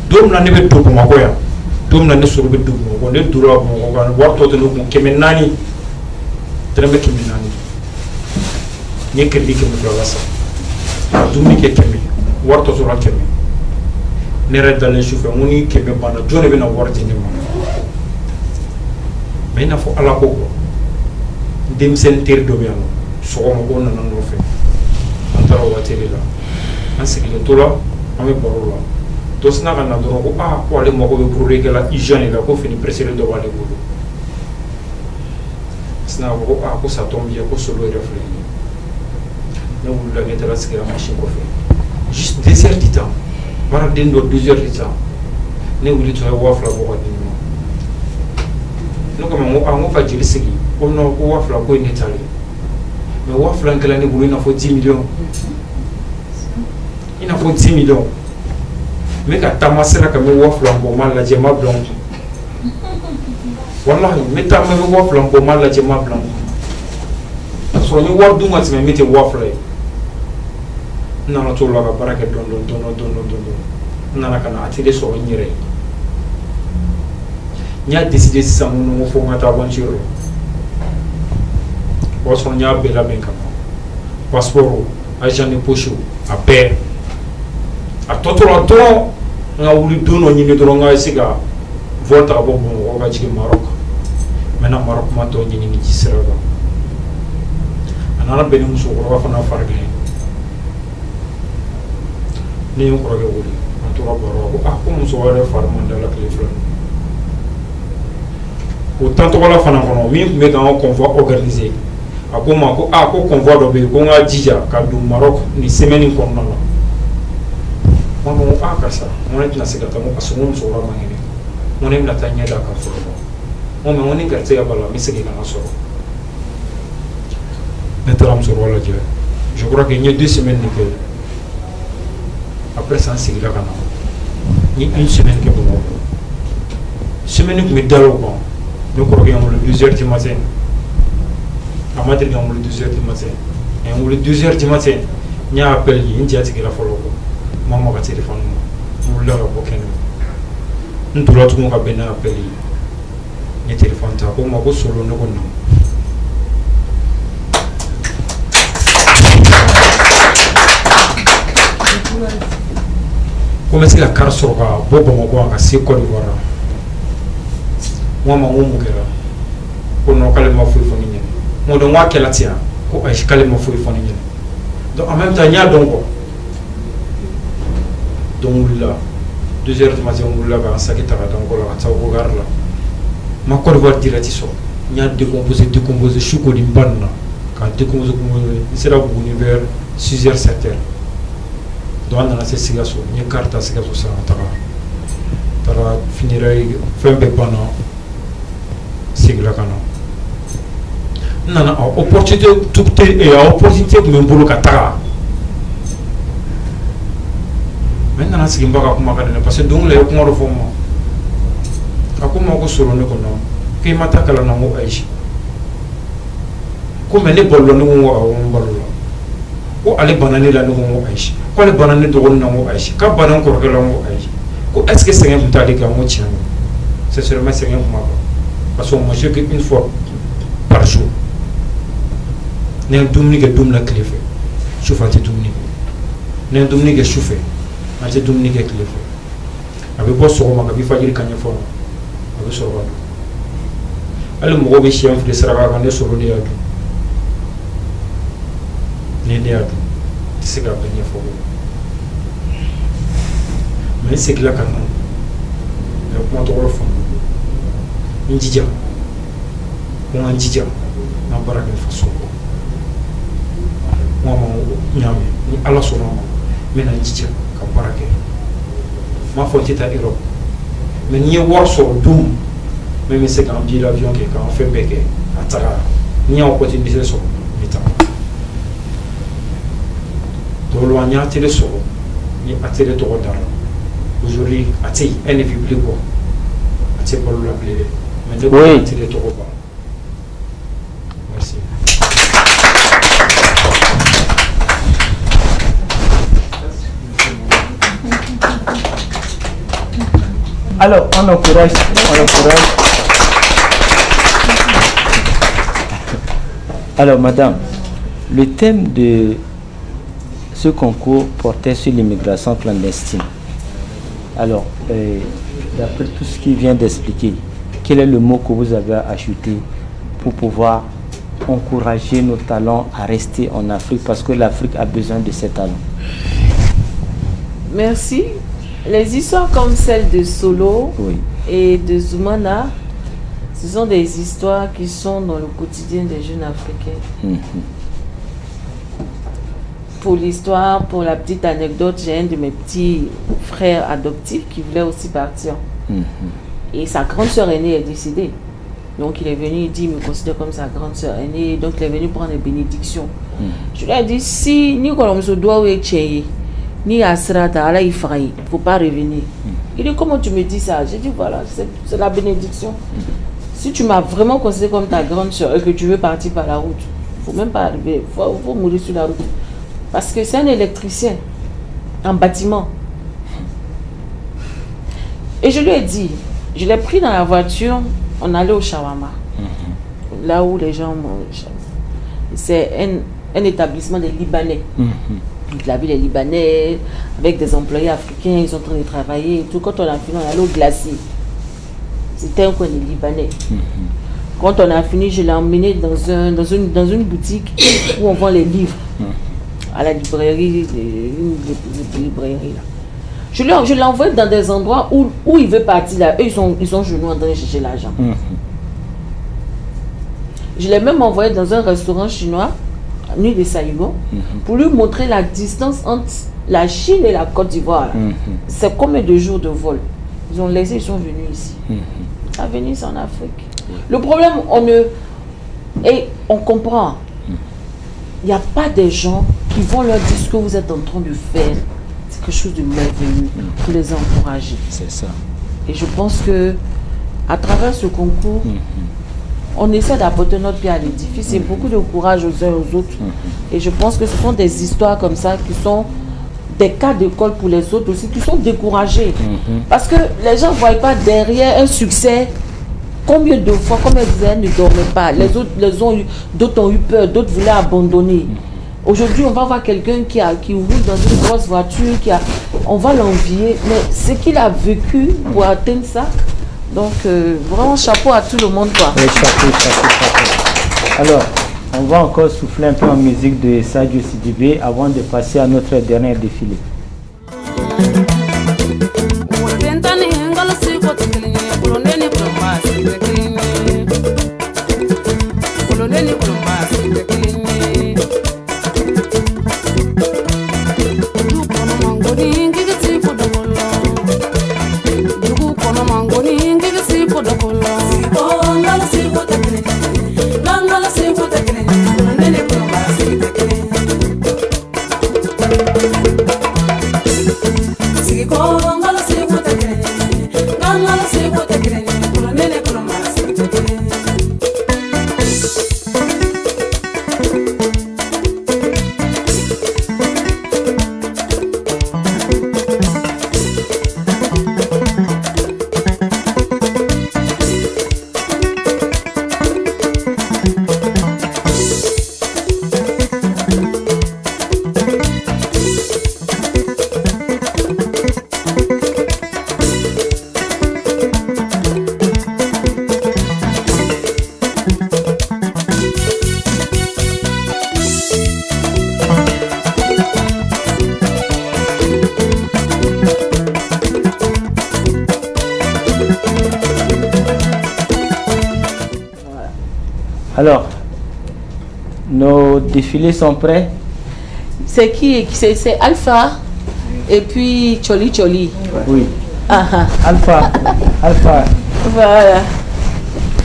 don min na ne bɛ don Bamakɔ yan don min na ne sɔrɔ bɛ don Bamakɔ ne donna Bamakɔ kan wari tɔ tɛ ne kun 400 dɔrɔmɛ 400 n ye crédit 200 la san ka dumuni kɛ 100 wari tɔ tora 100 ne yɛrɛ dalen su fɛ n ko ni 100 banna jɔn de bɛ na wari di ne ma mais i n'a fɔ Ala ko quoi denmisɛnnin teri dɔ bɛ yan nɔ sɔgɔma ko nana nɔfɛ an taara o waati de la an sigilen to la an bɛ baro la dɔ sina ka na dɔrɔn ko ko ale mago bɛ brodenkɛla hygiène la ko fini pressé dɔ b'ale bolo sina ko ko ça tombe bien ko solo yɛrɛ filɛ nin ye ne wulila ne taara sigi machine kɔfɛ juste 2 heures du temps baaraden dɔ 2 heures du temps ne wuli tɔ ye 2000 bɔ ka di ne ma ne ko n ko ka jeli sigi ko non ko 2000 ko ye ne tale mais 2000 kɛla ne bolo i n'a fɔ 10 millions i n'a fɔ 10 millions n bɛ ka taama sira kan n bɛ 2000 bɔ n m'a lajɛ n ma bila n kun wallahi n bɛ taama n bɛ 2000 bɔ n m'a lajɛ n ma bila n kun k'a sɔrɔ n ye wari dun ka tɛmɛ min tɛ 2000 ye n nana t'o la ka baara kɛ dɔɔnin n nana ka na atelier sɔrɔ n yɛrɛ ye n y'a décidé sisan n ko fo n ka taa aventure la o y'a sɔrɔ n y'a bɛɛ labɛn ka ban passeport agent de poche a bɛɛ a tɔ tora dɔrɔn n ka wuli don dɔ ɲini dɔrɔn n ka se ka vol ta ka bɔ Bamakɔ ka jigin Maroc n bɛna Maroc kuma tɔ ɲini ni ji sira kan a nana bɛn ni musokɔrɔba fana farigan ye ne ye n kɔrɔkɛ wele an tora baro ko ko muso wɛrɛ fari man da la tile 2 o temps tɔgɔla fana kɔnɔ min tun bɛ k'an ka convoi organiser a ko n ma ko ko convoi dɔ bɛ yen ko n ka jija ka don Maroc nin semaine in kɔnɔna la n ko karisa n ko ne tɛna se ka taa n ko parce que n ko musokɔrɔba man kɛnɛ n ko ne bɛna taa ɲɛ d'a kan fɔlɔ n ko mais n ko ni garijɛgɛ b'a la n bɛ segin ka na sɔrɔ ne taara musokɔrɔba lajɛ je crois que n ye 2 semaines de kɛ après ça n sigila ka na n ye 1 semaine kɛ Bamakɔ semaine tun bɛ da o kan ne kɔrɔkɛ y'an wele 2 heures du matin a ma deli k'an wele 2 heures du matin a ye n wele 2 heures du matin n y'a appel ye n ja tigɛra fɔlɔ kɔ n ma maga téléphone ma n wulila ka bɔ kɛnɛ n tora tugun ka bɛn n'a appel ye n ye téléphone ta a ko n ma ko solo ne ko non ko n bɛ se ka carte sɔrɔ ka bɔ Bamakɔ ka se Côte d'Ivoire la n ko a ma n ko mun kɛra ko non k'ale ma foyi fɔ ne ɲɛna n ko donc n k'a kɛla ten ko ayi k'ale ma foyi fɔ ne ɲɛna donc en même temps n y'a dɔn quoi donc n wulila 2 heures du matin n wulila ka n sac ta ka taa n kɔ la ka taa o gare la n ma Côte d'Ivoire direct sɔrɔ n y'a décomposé su ko di n ba nin na k'a décomposé n sera Buguni vers 6 heures 7 heures donc an nana se Sikaso n ye carte ta Sikaso sisan ka taara finira fɛn bɛɛ banna segila ka na n nana opportunité tun bɛ n bolo ka taga mais n nana sigi n ba ka kuma ka di ne parce que don la ye kuma dɔ fɔ n ma a ko n ma ko solo ne ko non k'i ma taa kalan na n ko ayi ko mais ne balola ne ko n ko awɔ n balola ko ale bana ne la ne ko n ko ayi ko ale bana ne dɔgɔnin na n ko ayi k'a bana n kɔrɔkɛ la n ko ayi ko est ce que sɛgɛn tun t'ale kan n ko tiɲɛ don c'est sûrement sɛgɛn tun b'a kan parce que on mangeait qu'une fois par jour ne ye dumuni kɛ don min na tile fɛ sufɛ a tɛ dumuni kɛ ne ye dumuni kɛ sufɛ a tɛ dumuni kɛ tile fɛ a bɛ bɔ sɔgɔma kabi fajiri kanɲɛ fɔlɔ a bɛ sɔrɔ ka dun hali mɔgɔw bɛ siyɛn fili saraka kan ne sɔrɔ de y'a dun ne y'a dun tɛ se k'a bɛɛ ɲɛfɔ mais n segila ka na n ye kuma tɔgɔ faamu n jija ko an jija na bara ke faso ko mo nyame ni ala so no me na jija ka bara ke ma fo tita Europe mais ni war so dum même c'est quand billet d'avion que quand on fait beke atara ni on côté business so mita do lo anya tele so ni atele to rodar aujourd'hui ati NV bligo ati pour la blé mais de oui tele to roba merci. Alors, on encourage. Alors, madame, le thème de ce concours portait sur l'immigration clandestine. Alors, d'après tout ce qu'il vient d'expliquer, quel est le mot que vous avez ajouté pour pouvoir encourager nos talents à rester en Afrique, parce que l'Afrique a besoin de ces talents? Merci. Les histoires comme celle de Solo et de Zoumana, ce sont des histoires qui sont dans le quotidien des jeunes Africains. Pour l'histoire, pour la petite anecdote, j'ai un de mes petits frères adoptifs qui voulait aussi partir. Et sa grande sœur aînée est décédée. Donc il est venu, il dit, il me considère comme sa grande sœur aînée. Donc il est venu prendre les bénédictions. Je lui ai dit, si ni qu'on se doit ni à Srata, là il ne faut pas revenir. Il dit, comment tu me dis ça? J'ai dit, voilà, c'est la bénédiction. Si tu m'as vraiment considéré comme ta grande soeur et que tu veux partir par la route, il ne faut même pas arriver, il faut mourir sur la route. Parce que c'est un électricien en bâtiment. Et je lui ai dit, je l'ai pris dans la voiture, on allait au shawarma, là où les gens mangent. C'est un établissement des Libanais. La ville est libanaise, avec des employés africains, ils sont en train de travailler et tout. Quand on a fini, on allait au glacier. C'était un coin de Libanais. Quand on a fini, je l'ai emmené dans une boutique où on vend les livres. À la librairie, une librairie là. Je l'ai envoyé dans des endroits où il veut partir là. Eux, ils sont genoux en train de chercher l'argent. Je l'ai même envoyé dans un restaurant chinois, Nuit de Saïgon, pour lui montrer la distance entre la Chine et la Côte d'Ivoire. C'est combien de jours de vol? Ils ont laissé, ils sont venus ici. À venir, c'est en Afrique. Le problème, on comprend. Il n'y a pas des gens qui vont leur dire ce que vous êtes en train de faire. C'est quelque chose de merveilleux pour les encourager. C'est ça. Et je pense que à travers ce concours, on essaie d'apporter notre pied à l'édifice et beaucoup de courage aux uns et aux autres. Et je pense que ce sont des histoires comme ça qui sont des cas d'école pour les autres aussi, qui sont découragés. Parce que les gens ne voient pas derrière un succès. Combien de fois, combien d'années ne dormaient pas. Les autres, d'autres ont eu peur, d'autres voulaient abandonner. Aujourd'hui, on va voir quelqu'un qui roule dans une grosse voiture, on va l'envier. Mais ce qu'il a vécu pour atteindre ça, donc vraiment chapeau à tout le monde, quoi. Oui, chapeau. Alors, on va encore souffler un peu en musique de Sadio Sidibé avant de passer à notre dernier défilé. Alors, nos défilés sont prêts? C'est qui? C'est Alpha et puis Choli Choli. Oui. Alpha. Voilà.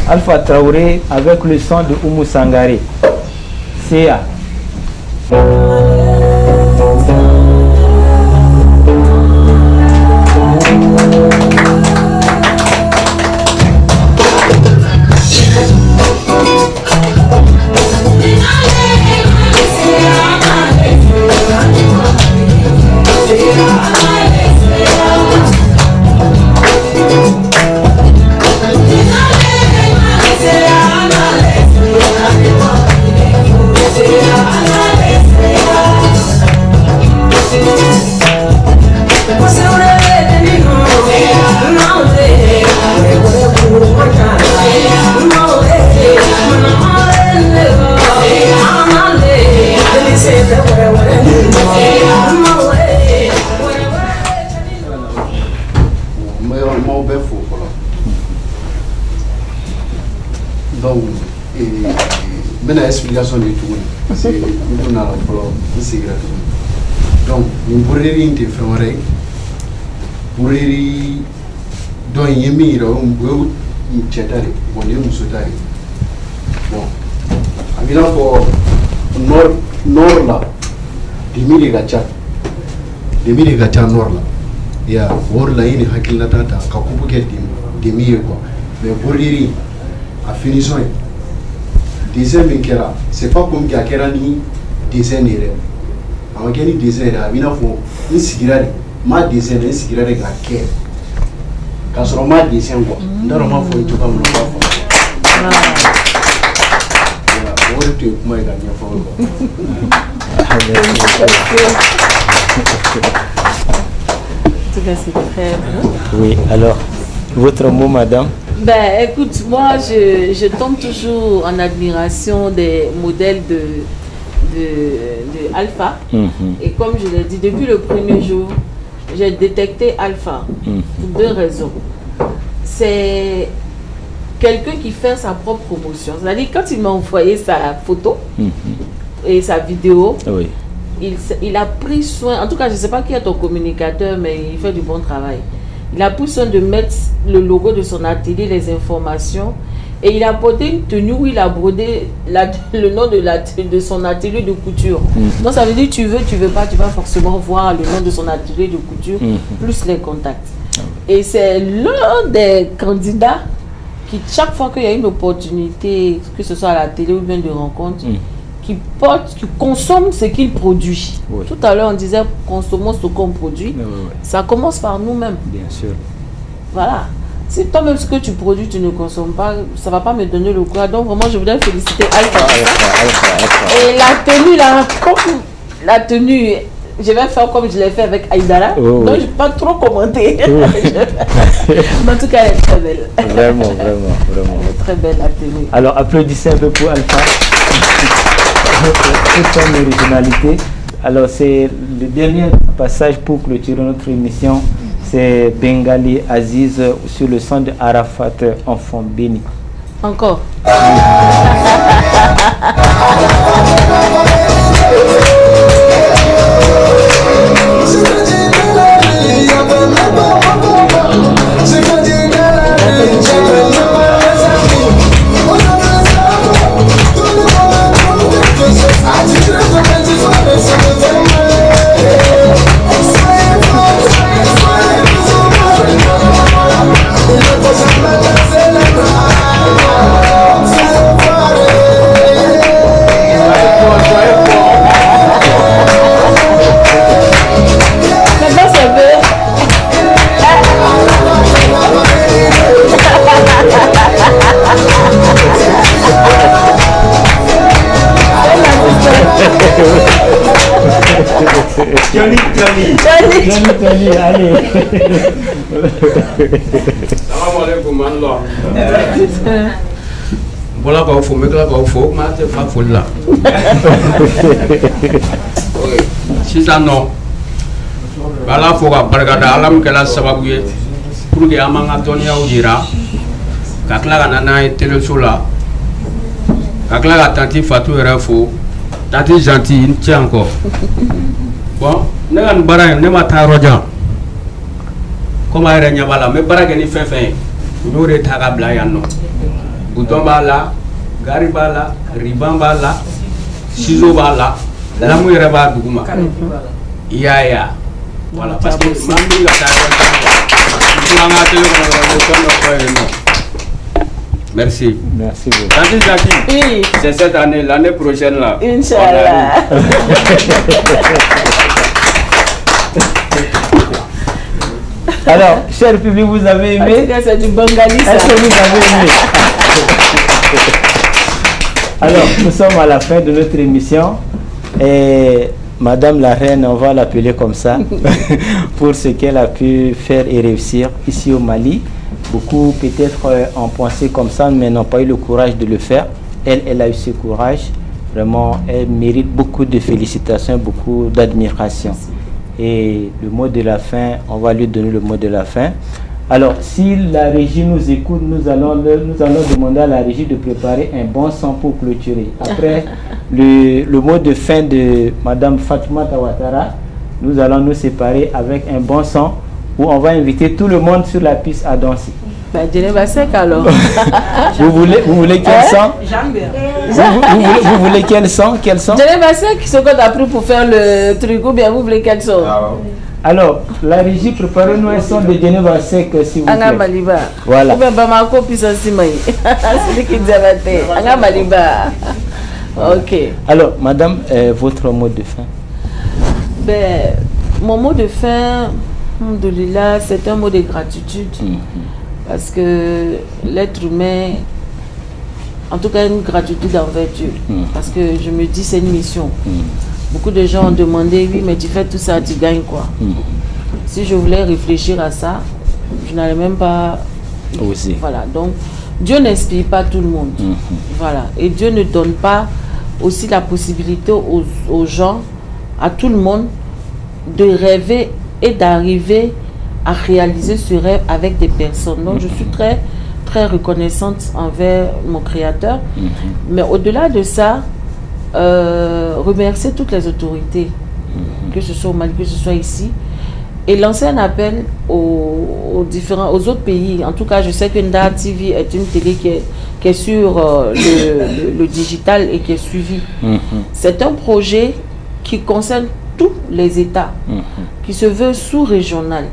Alpha Traoré avec le son de Oumou Sangaré. CA. Donc, maintenant explication de tout, parce que nous avons c'est gratuit. Donc, nous pourrions dire frère, pour donc yemi ro mbo chetari, bon yemi sotari. Bon, amina pour nord là, demi gacha nord là. Ya, or là ini hakilna tata kakubuke demi quoi. Mais pour dire à finition dessin minkera c'est pas comme qui a kerani dessin nere ama keni dessin da bina fo ni sigirade ma dessin ni sigirade ga ke ka soro ma dessin quoi ndaro ma fo to kam no ba fo ya o te kuma ga nya fo Oui, alors votre mot, madame? Ben, écoute, moi, je tombe toujours en admiration des modèles de Alpha. Et comme je l'ai dit, depuis le premier jour, j'ai détecté Alpha pour deux raisons. C'est quelqu'un qui fait sa propre promotion. C'est-à-dire, quand il m'a envoyé sa photo et sa vidéo, il a pris soin, en tout cas, je ne sais pas qui est ton communicateur, mais il fait du bon travail. Il a pris soin de mettre le logo de son atelier, les informations, et il a porté une tenue où il a brodé le nom de son atelier de couture. Donc ça veut dire tu veux pas, tu vas forcément voir le nom de son atelier de couture, plus les contacts. Et c'est l'un des candidats qui, chaque fois qu'il y a une opportunité, que ce soit à la télé ou bien de rencontre, qui consomme ce qu'il produit. Tout à l'heure, on disait consommons ce qu'on produit. Ça commence par nous-mêmes. Bien sûr. Voilà. Si toi-même ce que tu produis, tu ne consommes pas, ça ne va pas me donner le courage. Donc vraiment, je voudrais féliciter Alpha. Et la tenue, là, comme la tenue, je vais faire comme je l'ai fait avec Aïdara. Donc je ne vais pas trop commenter. Mais en tout cas, elle est très belle. Vraiment. Elle est très belle, la tenue. Alors, applaudissez un peu pour Alpha. Toute son originalité. Alors c'est le dernier passage pour clôturer notre émission, c'est Bengali Aziz sur le son de Arafat, enfant béni. Encore. Johnny, allez. Salam alaikum, Allah. Voilà, il faut me dire qu'il faut que là. Si ça non, voilà, il faut que alam que la sababu pour que amanga tonia ujira, kakla kanana itelo sula. ka tila ka tanti Fatou yɛrɛ fo tanti gentil n cɛ encore bon ne ka nin baara in ne ma taa yɔrɔ jan comme a yɛrɛ ɲɛ b'a la n bɛ baara kɛ ni fɛn fɛn ye u y'o de ta ka bila yan nɔ bouton b'a la gari b'a la riban b'a la ciseau b'a la lamu yɛrɛ b'a duguma i y'a ye a voilà parce que maa min bɛ ka taa yɔrɔ jan kɔ an ka télé kɔnɔ dɔrɔn n bɛ fɛn dɔ fɔ yen nɔ. Merci. Merci beaucoup. Tanti Jackie, oui. C'est cette année, l'année prochaine là. Inch'Allah. Alors, cher public, vous avez aimé? C'est du bengali ça. Est-ce que vous avez aimé? Alors, nous sommes à la fin de notre émission. Et Madame la Reine, on va l'appeler comme ça, pour ce qu'elle a pu faire et réussir ici au Mali. Beaucoup peut-être ont pensé comme ça, mais n'ont pas eu le courage de le faire. Elle a eu ce courage. Vraiment, elle mérite beaucoup de félicitations, beaucoup d'admiration. Et le mot de la fin, on va lui donner le mot de la fin. Alors, si la régie nous écoute, nous allons demander à la régie de préparer un bon son pour clôturer. Après le mot de fin de Madame Fatoumata Ouattara, nous allons nous séparer avec un bon son où on va inviter tout le monde sur la piste à danser. Bah, alors. Vous voulez quel son? Vous voulez quel son? Quel son? Ce qu'on a pris pour faire le truc, ou bien vous voulez quel son? Alors, la régie, préparez-nous un son de Geneva Sec, s'il vous plaît. Maliba. Voilà. Ou bien Bamako puissance Simaï. C'est lui qui dit Anga Maliba. Ok. Alors, madame, votre mot de fin? Ben, mon mot de fin, alhamdoulilah, c'est un mot de gratitude. Parce que l'être humain, en tout cas, une gratitude envers Dieu. Parce que je me dis, c'est une mission. Beaucoup de gens ont demandé, oui, mais tu fais tout ça, tu gagnes quoi? Si je voulais réfléchir à ça, je n'allais même pas oser. Voilà, donc Dieu n'inspire pas tout le monde. Voilà, et Dieu ne donne pas aussi la possibilité aux gens, à tout le monde, de rêver et d'arriver à réaliser ce rêve avec des personnes. Donc je suis très, très reconnaissante envers mon Créateur. Mais au-delà de ça, remercier toutes les autorités, que ce soit au Mali, que ce soit ici, et lancer un appel aux autres pays. En tout cas, je sais que Nda TV est une télé qui est sur le digital et qui est suivie. C'est un projet qui concerne tous les États, qui se veut sous-régional.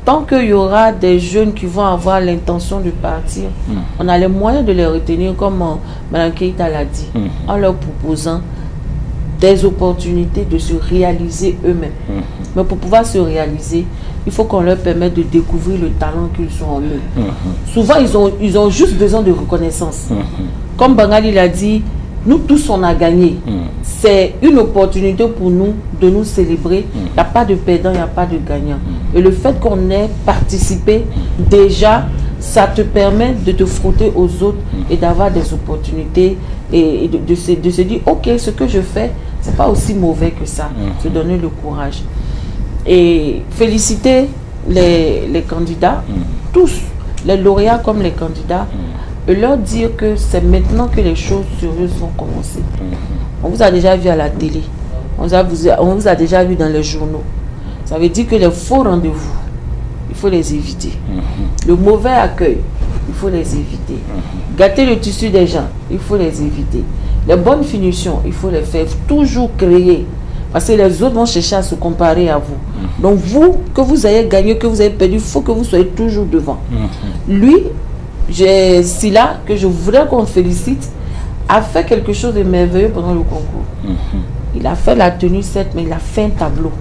Tant qu'il y aura des jeunes qui vont avoir l'intention de partir, on a les moyens de les retenir, comme Mme Keïta l'a dit, en leur proposant des opportunités de se réaliser eux-mêmes. Mais pour pouvoir se réaliser, il faut qu'on leur permette de découvrir le talent qu'ils sont en eux. Souvent, ils ont juste besoin de reconnaissance. Comme Bangali l'a dit, nous tous on a gagné. C'est une opportunité pour nous de nous célébrer. Il n'y a pas de perdant, il n'y a pas de gagnant. Et le fait qu'on ait participé, déjà, ça te permet de te frotter aux autres et d'avoir des opportunités et de se dire, ok, ce que je fais, c'est pas aussi mauvais que ça. Se donner le courage. Et féliciter les candidats, tous, les lauréats comme les candidats, et leur dire que c'est maintenant que les choses sérieuses vont commencer. On vous a déjà vu à la télé, on vous a déjà vu dans les journaux. Ça veut dire que les faux rendez-vous, il faut les éviter. Le mauvais accueil, il faut les éviter. Gâter le tissu des gens, il faut les éviter. Les bonnes finitions, il faut les faire toujours créer. Parce que les autres vont chercher à se comparer à vous. Donc vous, que vous ayez gagné, que vous ayez perdu, il faut que vous soyez toujours devant. Lui, Sila, que je voudrais qu'on félicite, a fait quelque chose de merveilleux pendant le concours. Il a fait la tenue 7, mais il a fait un tableau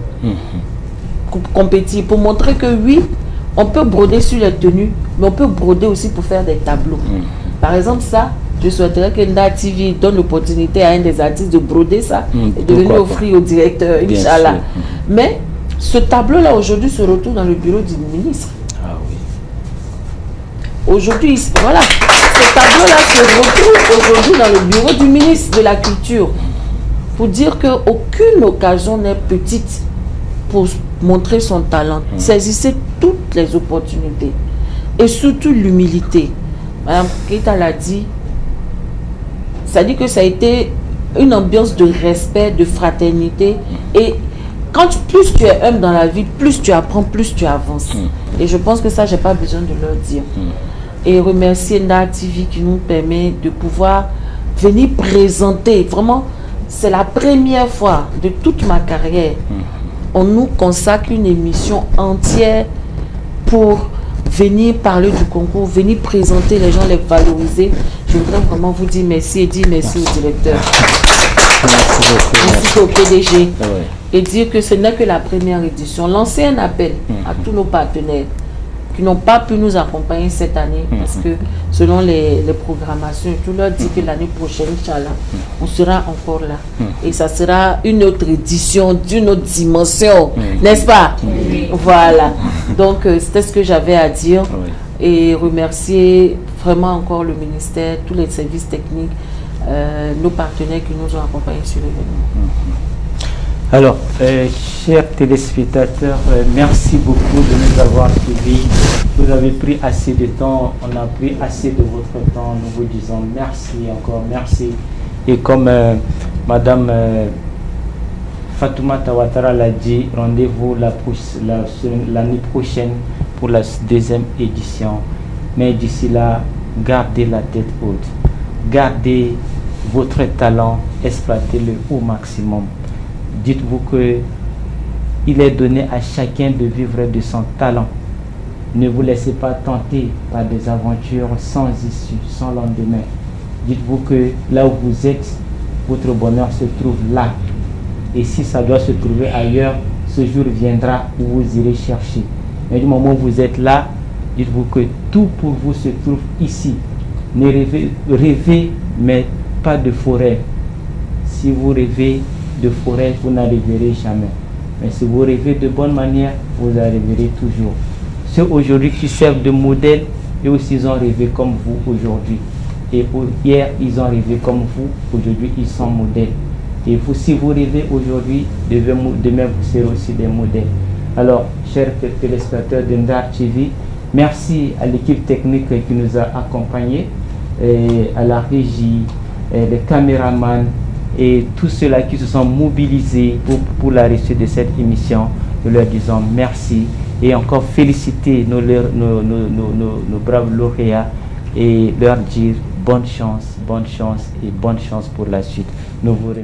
pour compétir, pour montrer que oui, on peut broder sur les tenues, mais on peut broder aussi pour faire des tableaux. Par exemple, ça, je souhaiterais que Nda TV donne l'opportunité à un des artistes de broder ça et de venir offrir au directeur, Inch'Allah. Mais ce tableau-là, aujourd'hui, se retrouve dans le bureau du ministre. Aujourd'hui, voilà, ce tableau-là se retrouve aujourd'hui dans le bureau du ministre de la Culture pour dire qu'aucune occasion n'est petite pour montrer son talent. Saisissez toutes les opportunités et surtout l'humilité. Madame Keïta l'a dit, C'est-à-dire que ça a été une ambiance de respect, de fraternité. Et plus tu es humble dans la vie, plus tu apprends, plus tu avances. Et je pense que ça, j'ai pas besoin de leur dire. Et remercier Ndar TV qui nous permet de pouvoir venir présenter. Vraiment, c'est la première fois de toute ma carrière. On nous consacre une émission entière pour venir parler du concours, venir présenter les gens, les valoriser. Je voudrais vraiment vous dire merci et dire merci au directeur. Merci au PDG. Et dire que ce n'est que la première édition. Lancer un appel à tous nos partenaires qui n'ont pas pu nous accompagner cette année parce que selon les programmations, tout leur dit que l'année prochaine, Inch'Allah, on sera encore là. Et ça sera une autre édition d'une autre dimension, n'est-ce pas? Voilà. Donc, c'était ce que j'avais à dire. Et remercier vraiment encore le ministère, tous les services techniques, nos partenaires qui nous ont accompagnés sur l'événement. Alors, chers téléspectateurs, merci beaucoup de nous avoir suivis. Vous avez pris assez de temps, on a pris assez de votre temps. Nous vous disons merci encore, merci. Et comme Madame Fatoumata Ouattara l'a dit, rendez-vous l'année prochaine pour la deuxième édition. Mais d'ici là, gardez la tête haute. Gardez votre talent, exploitez-le au maximum. Dites-vous que il est donné à chacun de vivre de son talent. Ne vous laissez pas tenter par des aventures sans issue, sans lendemain. Dites-vous que là où vous êtes, votre bonheur se trouve là. Et si ça doit se trouver ailleurs, ce jour viendra où vous irez chercher. Mais du moment où vous êtes là, dites-vous que tout pour vous se trouve ici. Ne rêvez, mais pas de forêt. Si vous rêvez de forêt, vous n'arriverez jamais. Mais si vous rêvez de bonne manière, vous arriverez toujours. Ceux aujourd'hui qui servent de modèle, eux aussi ils ont rêvé comme vous aujourd'hui. Et hier, ils ont rêvé comme vous. Aujourd'hui, ils sont modèles. Et vous, si vous rêvez aujourd'hui, demain, vous serez aussi des modèles. Alors, chers téléspectateurs de Ndar TV, merci à l'équipe technique qui nous a accompagnés, et à la régie, et les caméramans, et tous ceux-là qui se sont mobilisés pour la réussite de cette émission. Nous leur disons merci et encore féliciter nos braves lauréats et leur dire bonne chance et bonne chance pour la suite. Nous vous remercions.